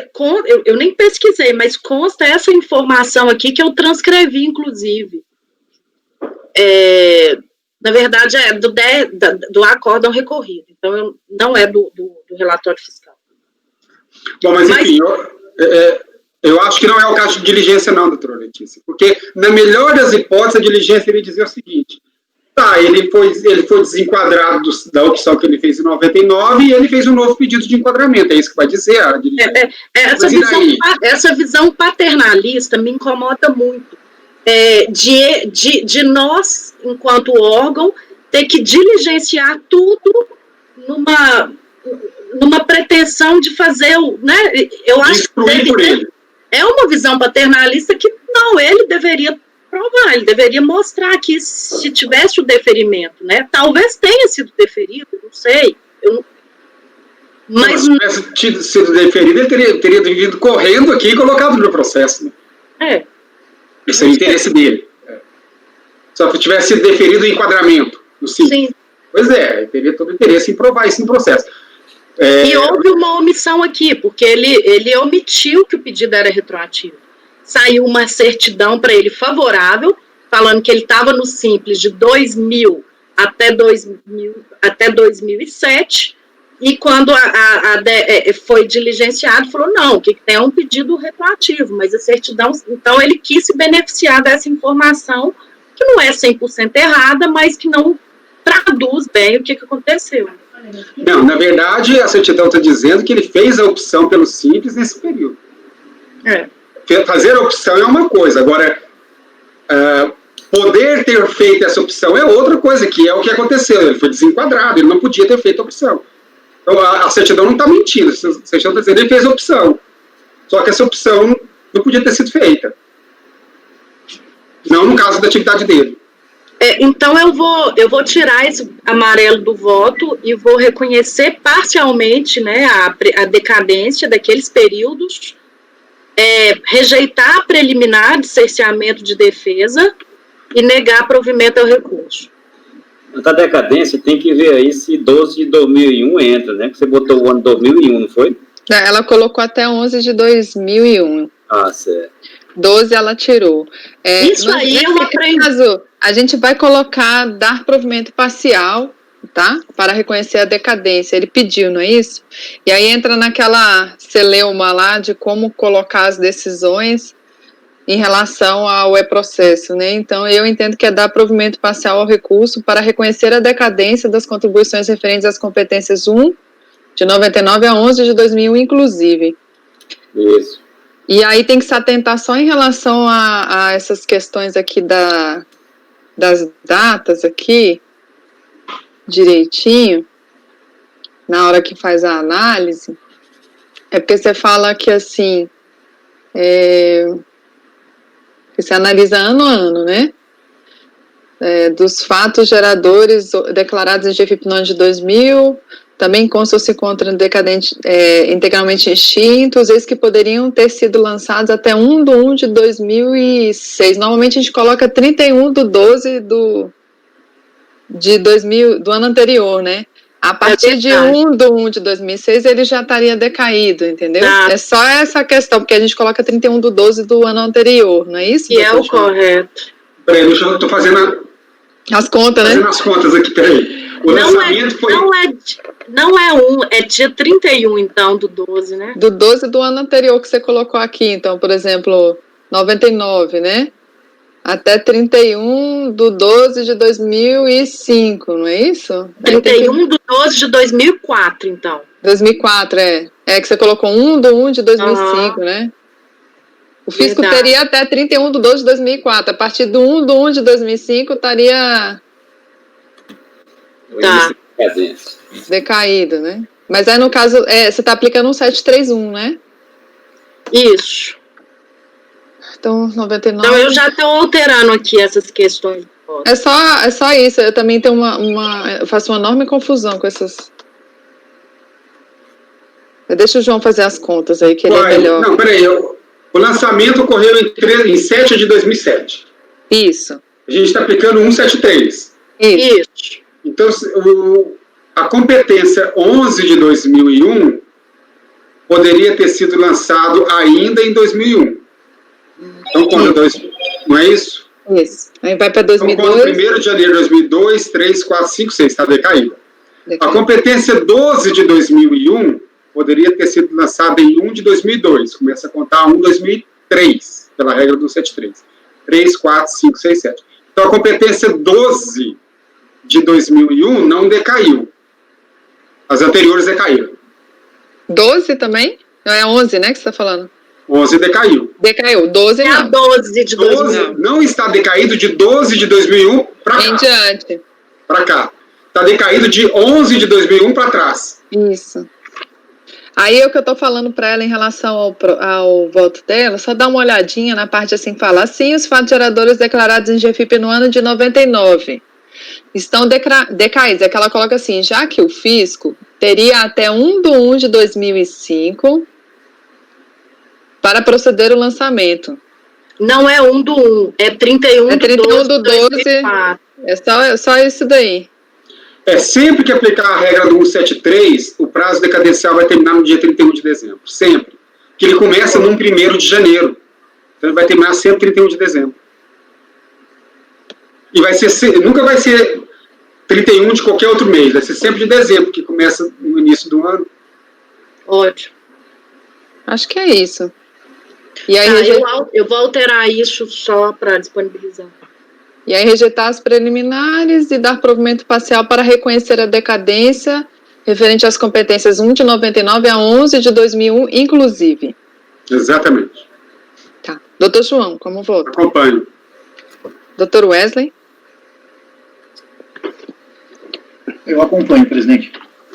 Speaker 2: eu nem pesquisei, mas consta essa informação aqui que eu transcrevi, inclusive. Na verdade, é do acórdão recorrido, então não é do relatório fiscal.
Speaker 3: Bom, mas enfim, eu acho que não é o caso de diligência não, doutora Letícia, porque na melhor das hipóteses a diligência iria dizer o seguinte: tá, ele foi desenquadrado da opção que ele fez em 99 e ele fez um novo pedido de enquadramento, é isso que vai dizer a diligência.
Speaker 2: Essa visão paternalista me incomoda muito, de nós, enquanto órgão, ter que diligenciar tudo numa pretensão de fazer, né? Eu acho que é uma visão paternalista que não, ele deveria provar, ele deveria mostrar que se tivesse o deferimento, né? Talvez tenha sido deferido, não sei.
Speaker 3: Mas se tivesse sido deferido, ele teria vindo correndo aqui e colocado no processo. Né? Esse é o interesse dele. Só que tivesse sido deferido o enquadramento. Sim. Pois ele teria todo o interesse em provar isso no processo.
Speaker 2: E houve uma omissão aqui, porque ele omitiu que o pedido era retroativo. Saiu uma certidão para ele favorável, falando que ele estava no Simples de 2000 até 2007, e quando foi diligenciado, falou, não, que tem um pedido retroativo, mas a certidão... Então, ele quis se beneficiar dessa informação, que não é 100% errada, mas que não traduz bem o que aconteceu.
Speaker 3: Não, na verdade, a certidão está dizendo que ele fez a opção pelo Simples nesse período. Fazer a opção é uma coisa, agora, poder ter feito essa opção é outra coisa, que é o que aconteceu. Ele foi desenquadrado, ele não podia ter feito a opção. Então, a certidão não está mentindo, a certidão está dizendo que ele fez a opção. Só que essa opção não podia ter sido feita. Não no caso da atividade dele.
Speaker 2: Então, eu vou tirar esse amarelo do voto e vou reconhecer parcialmente, né, a decadência daqueles períodos, rejeitar a preliminar de cerceamento de defesa e negar provimento ao recurso.
Speaker 4: Na decadência, tem que ver aí se 12 de 2001 entra, né? Que você botou o ano 2001, não foi?
Speaker 1: Ela colocou até 11 de 2001.
Speaker 4: Ah, certo.
Speaker 1: 12 ela tirou.
Speaker 2: Isso aí eu aprendi.
Speaker 1: Caso, a gente vai colocar dar provimento parcial, tá? Para reconhecer a decadência. Ele pediu, não é isso? E aí entra naquela celeuma lá de como colocar as decisões em relação ao processo, né? Então, eu entendo que é dar provimento parcial ao recurso para reconhecer a decadência das contribuições referentes às competências 1, de 99 a 11 de 2001, inclusive.
Speaker 4: Isso.
Speaker 1: E aí tem que se atentar só em relação a essas questões aqui das datas aqui, direitinho, na hora que faz a análise, é porque você fala que, assim, você analisa ano a ano, né? Dos fatos geradores declarados em GFIP no ano de 2000, também constam se encontram integralmente extintos, esses que poderiam ter sido lançados até 1/1 de 2006. Normalmente a gente coloca 31/12 do ano anterior, né? A partir de 1/1 de 2006 ele já estaria decaído, entendeu? É só essa questão, porque a gente coloca 31/12 do ano anterior, não é isso?
Speaker 2: E é o correto.
Speaker 3: Peraí, eu estou fazendo
Speaker 1: as contas, né?
Speaker 3: Fazendo as contas aqui, peraí. O lançamento foi...
Speaker 2: Não é dia 31, então, do 12, né?
Speaker 1: Do 12 do ano anterior que você colocou aqui, então, por exemplo, 99, né? até 31/12/2005, não é isso?
Speaker 2: 31/12/2004, então.
Speaker 1: 2004, é. É que você colocou 1/1/2005, né? O fisco
Speaker 2: Verdade.
Speaker 1: teria até 31/12/2004. A partir do 1/1/2005 estaria
Speaker 2: Tá.
Speaker 1: decaído, né? Mas aí, no caso, você está aplicando um 731, né?
Speaker 2: Isso.
Speaker 1: Então, 99...
Speaker 2: Então, eu já estou alterando aqui essas questões.
Speaker 1: É só isso. Eu também tenho eu faço uma enorme confusão com essas... Deixa o João fazer as contas aí, que ele é melhor.
Speaker 3: Não, peraí. O lançamento ocorreu em 7 de 2007.
Speaker 1: Isso.
Speaker 3: A gente está aplicando 173.
Speaker 2: Isso.
Speaker 3: Então, a competência 11 de 2001 poderia ter sido lançado ainda em 2001. Então, não é isso?
Speaker 1: Isso. Aí vai para 2002.
Speaker 3: Então, 1º de janeiro de 2002, 3, 4, 5, 6, está decaída. A competência 12 de 2001 poderia ter sido lançada em 1 de 2002. Começa a contar 1 de 2003, pela regra do 73. 3, 4, 5, 6, 7. Então, a competência 12 de 2001 não decaiu. As anteriores decaíram.
Speaker 1: 12 também? Não, é 11, né, que você está falando?
Speaker 3: 11 decaiu.
Speaker 1: Decaiu. 12 não.
Speaker 2: É a 12 de 2001.
Speaker 3: Não está decaído de 12 de 2001 para cá.
Speaker 1: Em diante.
Speaker 3: Para cá. Está decaído de 11 de 2001 para trás.
Speaker 1: Isso. Aí o que eu estou falando para ela em relação ao voto dela, só dá uma olhadinha na parte assim, fala assim, os fatos geradores declarados em GFIP no ano de 99 estão decaídos. É que ela coloca assim, já que o fisco teria até 1/1/2005 para proceder o lançamento.
Speaker 2: Não é 1/1, é 31/12/2004.
Speaker 1: É só isso daí.
Speaker 3: Sempre que aplicar a regra do 173, o prazo decadencial vai terminar no dia 31 de dezembro. Sempre. Que ele começa no 1º de janeiro. Então ele vai terminar sempre 31 de dezembro. E nunca vai ser 31 de qualquer outro mês. Vai ser sempre de dezembro, que começa no início do ano.
Speaker 2: Ótimo.
Speaker 1: Acho que é isso. E aí,
Speaker 2: eu vou alterar isso só para disponibilizar.
Speaker 1: E aí rejeitar as preliminares e dar provimento parcial para reconhecer a decadência referente às competências 1 de 99 a 11 de 2001, inclusive.
Speaker 3: Exatamente.
Speaker 1: Tá. Doutor João, como vota?
Speaker 3: Acompanho.
Speaker 1: Doutor Wesley?
Speaker 5: Eu acompanho, presidente.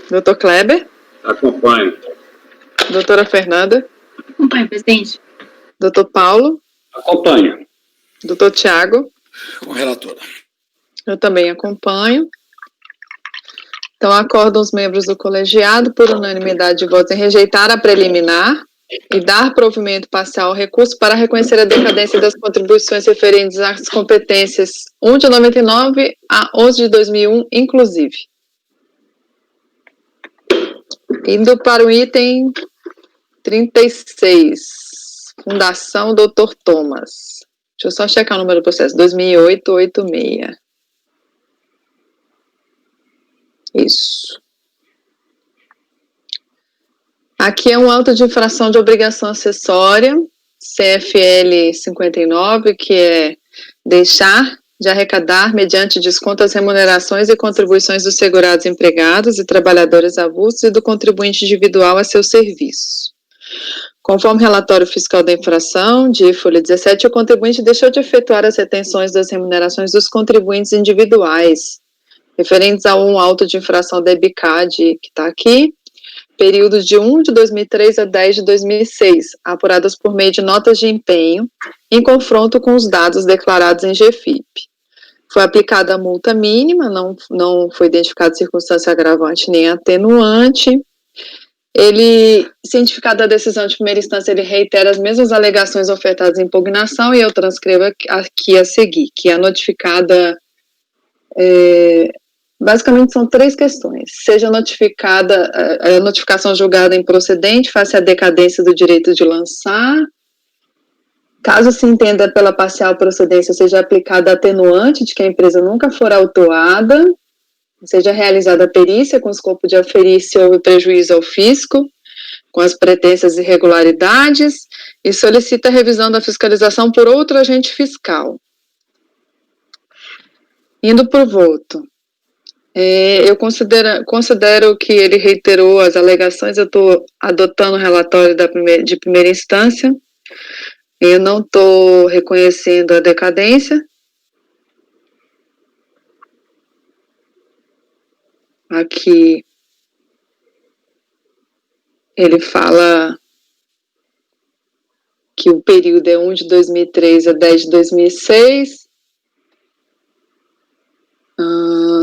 Speaker 1: Doutor Kleber?
Speaker 4: Acompanho.
Speaker 1: Doutora Fernanda?
Speaker 7: Acompanho, presidente.
Speaker 1: Doutor Paulo?
Speaker 6: Acompanho.
Speaker 1: Doutor Tiago?
Speaker 8: Com a relatora.
Speaker 1: Eu também acompanho. Então, acordam os membros do colegiado, por unanimidade de votos, em rejeitar a preliminar e dar provimento parcial ao recurso para reconhecer a decadência das contribuições referentes às competências 1 de 99 a 11 de 2001, inclusive. Indo para o item 36, Fundação Dr. Thomas. Deixa eu só checar o número do processo, 2008-86. Isso. Aqui é um auto de infração de obrigação acessória, CFL 59, que é deixar de arrecadar, mediante desconto, as remunerações e contribuições dos segurados empregados e trabalhadores avulsos e do contribuinte individual a seu serviço. Conforme relatório fiscal da infração, de folha 17, o contribuinte deixou de efetuar as retenções das remunerações dos contribuintes individuais, referentes a um auto de infração da EBICAD, que está aqui, períodos de 1 de 2003 a 10 de 2006, apuradas por meio de notas de empenho, em confronto com os dados declarados em GFIP. Foi aplicada a multa mínima, não foi identificada circunstância agravante nem atenuante. Ele, cientificada a decisão de primeira instância, ele reitera as mesmas alegações ofertadas em impugnação, e eu transcrevo aqui a seguir, que a notificada, basicamente são 3 questões. Seja notificada, a notificação julgada improcedente face à decadência do direito de lançar. Caso se entenda pela parcial procedência, seja aplicada a atenuante de que a empresa nunca for autuada, seja realizada a perícia com o escopo de aferir se houve prejuízo ao fisco, com as pretensas irregularidades, e solicita a revisão da fiscalização por outro agente fiscal. Indo para o voto. Eu considero que ele reiterou as alegações, eu estou adotando o relatório de primeira instância, eu não estou reconhecendo a decadência. Aqui ele fala que o período é 1 de 2003 a 10 de 2006.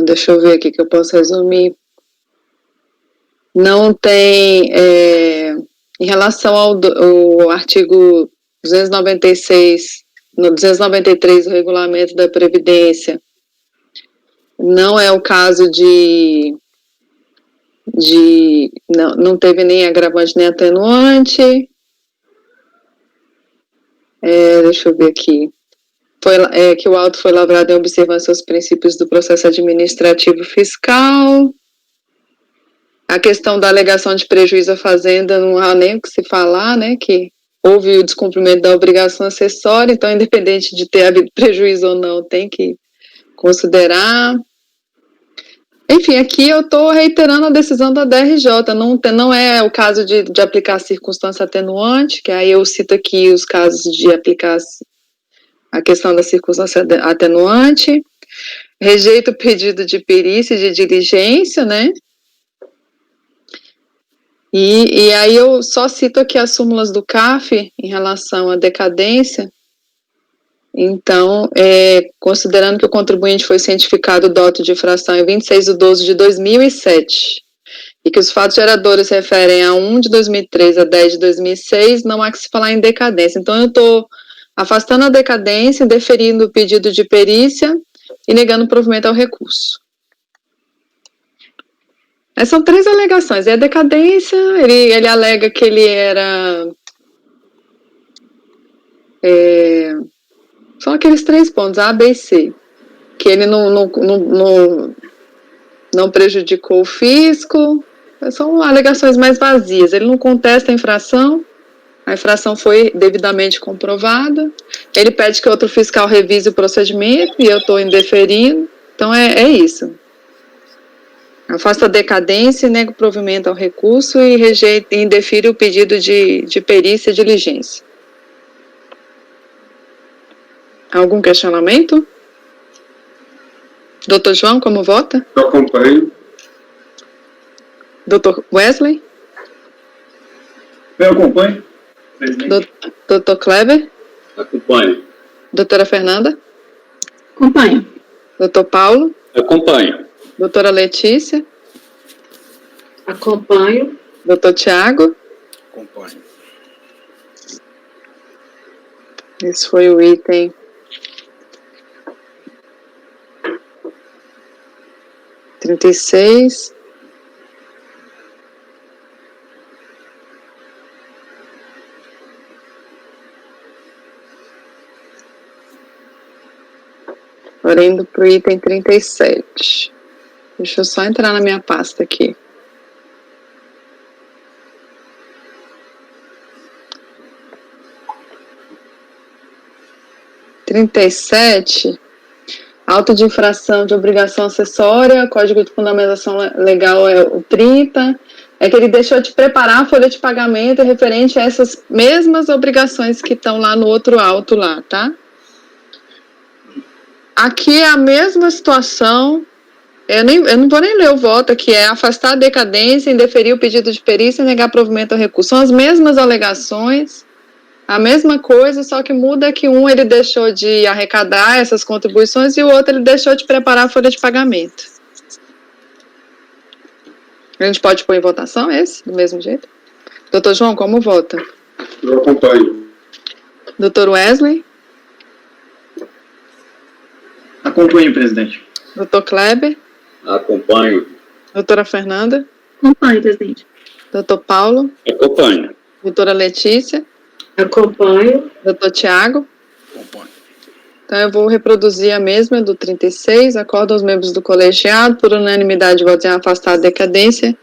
Speaker 1: Deixa eu ver aqui que eu posso resumir. Não tem, em relação ao artigo 296, no 293 do Regulamento da Previdência, não é o caso não teve nem agravante nem atenuante. Deixa eu ver aqui. Que o auto foi lavrado em observância aos princípios do processo administrativo fiscal. A questão da alegação de prejuízo à fazenda, não há nem o que se falar, né, que houve o descumprimento da obrigação acessória, então, independente de ter havido prejuízo ou não, tem que considerar. Enfim, aqui eu estou reiterando a decisão da DRJ, não é o caso de aplicar circunstância atenuante, que aí eu cito aqui os casos de aplicar a questão da circunstância atenuante, rejeita o pedido de perícia e de diligência, né? E aí eu só cito aqui as súmulas do CAF em relação à decadência. Então, considerando que o contribuinte foi cientificado do auto de infração em 26 de 12 de 2007 e que os fatos geradores se referem a 1 de 2003 a 10 de 2006, não há que se falar em decadência. Então, eu estou afastando a decadência, deferindo o pedido de perícia e negando o provimento ao recurso. São 3 alegações. A decadência, ele alega que ele era... são aqueles 3 pontos, A, B e C. Que ele não prejudicou o fisco. São alegações mais vazias. Ele não contesta a infração foi devidamente comprovada. Ele pede que outro fiscal revise o procedimento e eu estou indeferindo. Então, é isso. Afasta a decadência, nega o provimento ao recurso e indefere o pedido de perícia e diligência. Algum questionamento? Doutor João, como vota?
Speaker 3: Eu acompanho.
Speaker 1: Doutor Wesley?
Speaker 5: Eu acompanho, presidente.
Speaker 1: Doutor Kleber?
Speaker 4: Acompanho.
Speaker 1: Doutora Fernanda?
Speaker 7: Acompanho.
Speaker 1: Doutor Paulo?
Speaker 6: Acompanho.
Speaker 1: Doutora Letícia?
Speaker 2: Acompanho.
Speaker 1: Doutor Tiago?
Speaker 8: Acompanho.
Speaker 1: Esse foi o item 36. Agora indo para o item 37. Deixa eu só entrar na minha pasta aqui. Auto de infração de obrigação acessória, Código de Fundamentação Legal é o 30, que ele deixou de preparar a folha de pagamento referente a essas mesmas obrigações que estão lá no outro auto lá, tá? Aqui é a mesma situação, eu não vou nem ler o voto aqui, é afastar a decadência, indeferir o pedido de perícia e negar provimento ao recurso. São as mesmas alegações, a mesma coisa, só que muda que um ele deixou de arrecadar essas contribuições e o outro ele deixou de preparar a folha de pagamento. A gente pode pôr em votação esse, do mesmo jeito? Doutor João, como vota?
Speaker 3: Eu acompanho.
Speaker 1: Doutor Wesley?
Speaker 5: Acompanho, presidente.
Speaker 1: Doutor Kleber?
Speaker 4: Acompanho.
Speaker 1: Doutora Fernanda?
Speaker 7: Acompanho, presidente.
Speaker 1: Doutor Paulo?
Speaker 6: Acompanho.
Speaker 1: Doutora Letícia?
Speaker 2: Acompanho.
Speaker 1: Doutor Tiago?
Speaker 8: Acompanho.
Speaker 1: Então, eu vou reproduzir a mesma do 36. Acordo aos membros do colegiado, por unanimidade de votos em afastar a decadência,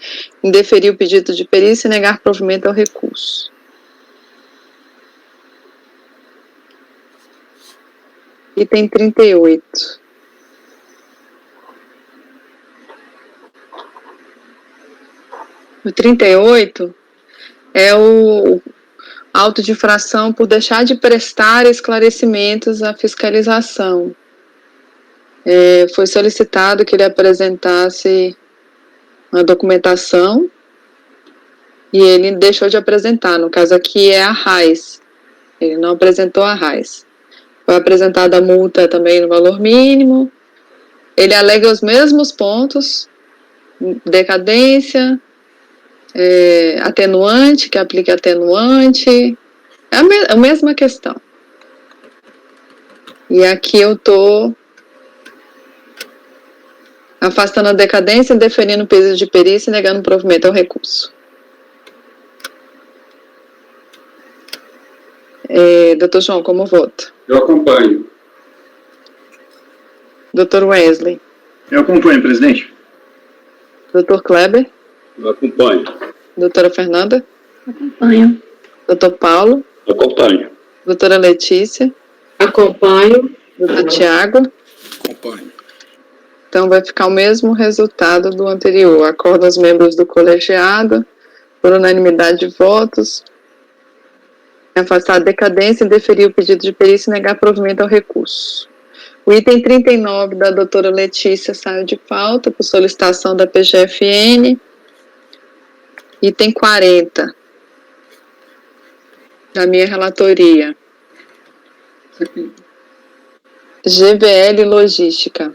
Speaker 1: indeferir o pedido de perícia e negar provimento ao recurso. Item 38. O 38 é o auto de infração por deixar de prestar esclarecimentos à fiscalização. Foi solicitado que ele apresentasse uma documentação e ele deixou de apresentar. No caso aqui é a RAIS. Ele não apresentou a RAIS. Foi apresentada a multa também no valor mínimo. Ele alega os mesmos pontos: decadência, atenuante, que aplique atenuante. É a mesma questão. E aqui eu estou afastando a decadência, deferindo o peso de perícia e negando o provimento ao recurso. Doutor João, como voto?
Speaker 3: Eu acompanho.
Speaker 1: Doutor Wesley?
Speaker 5: Eu acompanho, presidente.
Speaker 1: Doutor Kleber?
Speaker 4: Eu acompanho.
Speaker 1: Doutora Fernanda?
Speaker 7: Acompanho.
Speaker 1: Doutor Paulo?
Speaker 6: Acompanho.
Speaker 1: Doutora Letícia?
Speaker 2: Acompanho.
Speaker 1: Doutor Tiago?
Speaker 8: Acompanho.
Speaker 1: Então vai ficar o mesmo resultado do anterior. Acordam os membros do colegiado, por unanimidade de votos, afastar a decadência e deferir o pedido de perícia e negar provimento ao recurso. O item 39 da doutora Letícia saiu de pauta por solicitação da PGFN. Item 40 da minha relatoria. GVL Logística.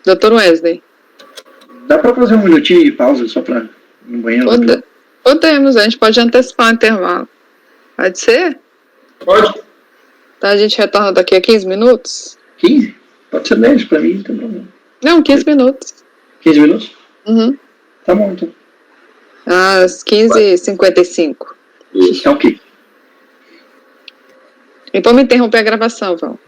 Speaker 1: Doutor Wesley.
Speaker 5: Dá para fazer um minutinho de pausa só para ir no banheiro?
Speaker 1: Podemos, a gente pode antecipar o intervalo. Pode ser?
Speaker 3: Pode.
Speaker 1: Então a gente retorna daqui a 15 minutos?
Speaker 5: 15? Pode ser 10 para mim, não tem problema.
Speaker 1: Não, 15 minutos.
Speaker 5: 15 minutos?
Speaker 1: Uhum.
Speaker 5: Tá bom, então.
Speaker 1: Às 15h55.
Speaker 5: É ok.
Speaker 1: E vamos interromper a gravação, Val.